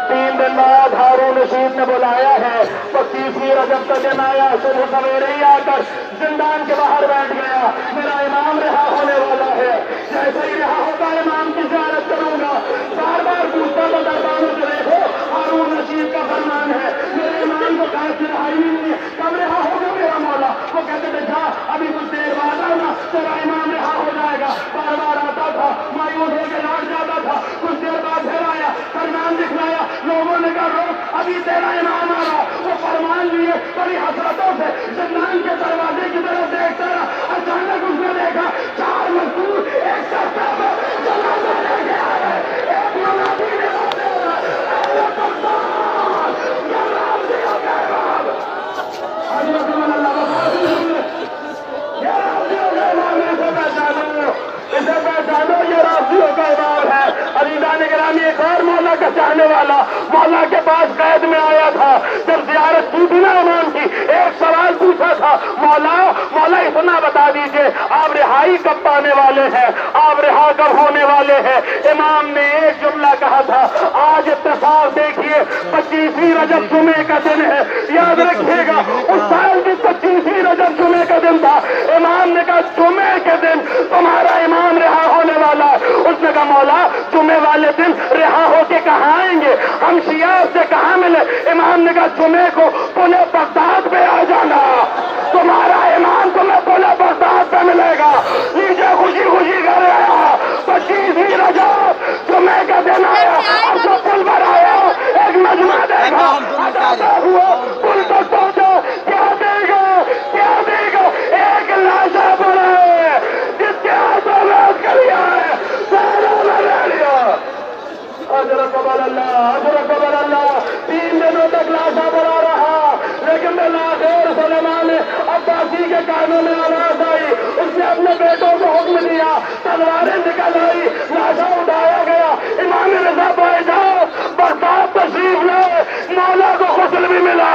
3 दिन बाद हारून रशीद ने बुलाया है, 25वीं रजब का दिन आया, सुबह सवेरे ही आकर जिंदान के बाहर बैठ गया, मेरा इमाम रिहा होने वाला है। जैसे ही रिहा होगा इमाम की ज़ियारत करूंगा। बार बार पूछता था दरबारों से, देखो हारून रशीद का फरमान है, मेरे इमाम को कैद से रिहाई नहीं है, कब रिहा होगा मेरा मौला। वो कहते थे, जा अभी कुछ देर बाद आना, तेरा इमाम रिहा हो जाएगा। बार बार आता था, मायूस होकर लौट जाता था, कुछ देर बाद फिर आया, फरमान दिखलाया, लोगों ने कहा, रोक अभी तेरा इमाम आ रहा। वो फरमान लिए बड़ी हसरतों से जिंदान के दरवाजे की तरफ देखता रहा। अचानक उसने देखा 4 मजदूर एक सस्ता में जनाजा लेके आ रहे। एक मुनादी ने इसे पहचानो, ये राशियों का इमाम है। अज़ीज़ान गिरामी, एक और मौला का चाहने वाला मौला के पास कैद में आया था। जब ज़ियारत की थी ना इमाम की, एक सवाल पूछा था, मौला मौला इतना बता दीजिए, आप रिहाई कब पाने वाले हैं, आप रिहा कब होने वाले हैं। इमाम ने एक जुमला कहा था, आज इत्तेफाक देखिए 25वीं रजब जुमे का दिन है, याद रखिएगा। उस साल भी 25वीं रजब जुमे का दिन था। इमाम ने कहा, जुमे के दिन तुम्हारा इमाम रिहा होने वाला है। उसने कहा, मौला जुमे वाले दिन रिहा होके कहाँ आएंगे, हम शिया से कहाँ मिले। इमाम ने कहा, जुमे को पुणे बगदाद पे आ जाना, तुम्हारा इमाम तुम्हें पुणे बगदाद पे मिलेगा। नीचे खुशी खुशी कर आया, 25वीं रजब जुमे का दिन आया, अब तो पुल पर आया, एक मजमा देखा, हुआ पुल पर पहुंचा, क्या देगा क्या देगा, एक लाशा पड़ा है जिसके हाथों में हथकड़ियां है, पैरों में ले लिया। अजरकुमुल्लाह, अजरकुमुल्लाह, 3 दिनों तक लाशा पड़ा रहा, लेकिन बिलाखिर सुलेमान अब्बासी के कानों में आवाज आई, उसने अपने बेटों को हुक्म दिया, तलवारें निकल आई, लाशा उठाया गया। इमाम रज़ा भाई जाओ बगदाद तशरीफ लाए, मौला को गुस्ल भी मिला,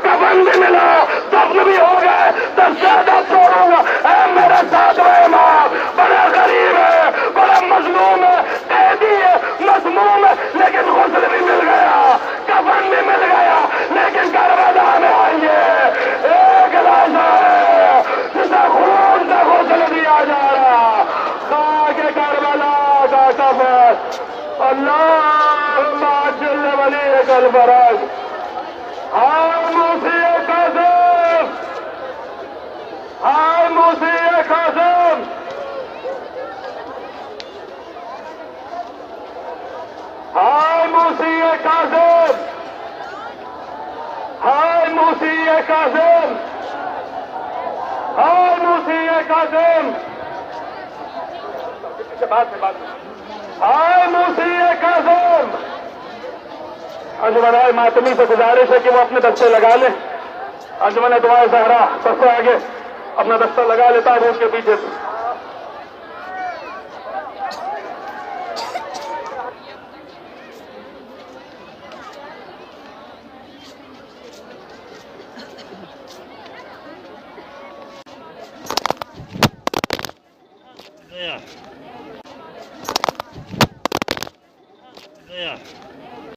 कफन भी मिला, दफन भी हो गए, दर्शादा छोड़ूंगा। मेरे 7वां इमाम बड़ा गरीब है, बड़ा मजलूम है, कैदी है, मजलूम है, लेकिन गुस्ल भी मिल गया, कफन भी मिल गया, लेकिन करबला में आइए एक लाशा है जिसे खून से गुस्ल दिया जा रहा, खाके करबला का कफन। अल्लाहुम्मा अज्जिल वलीकल फरज। हाय मूसी कासिम, हाय मूसी कासिम, हाय मूसी कासिम, मूसी काज़िम, हाय मूसी काज़िम, बात में हाय मूसी काज़िम। अंजुमन मातमी से गुजारिश है कि वो अपने दस्ते लगा ले। अंजुमन दुआ ज़हरा सबसे आगे अपना दस्ता लगा लेता है उसके पीछे से। गया गया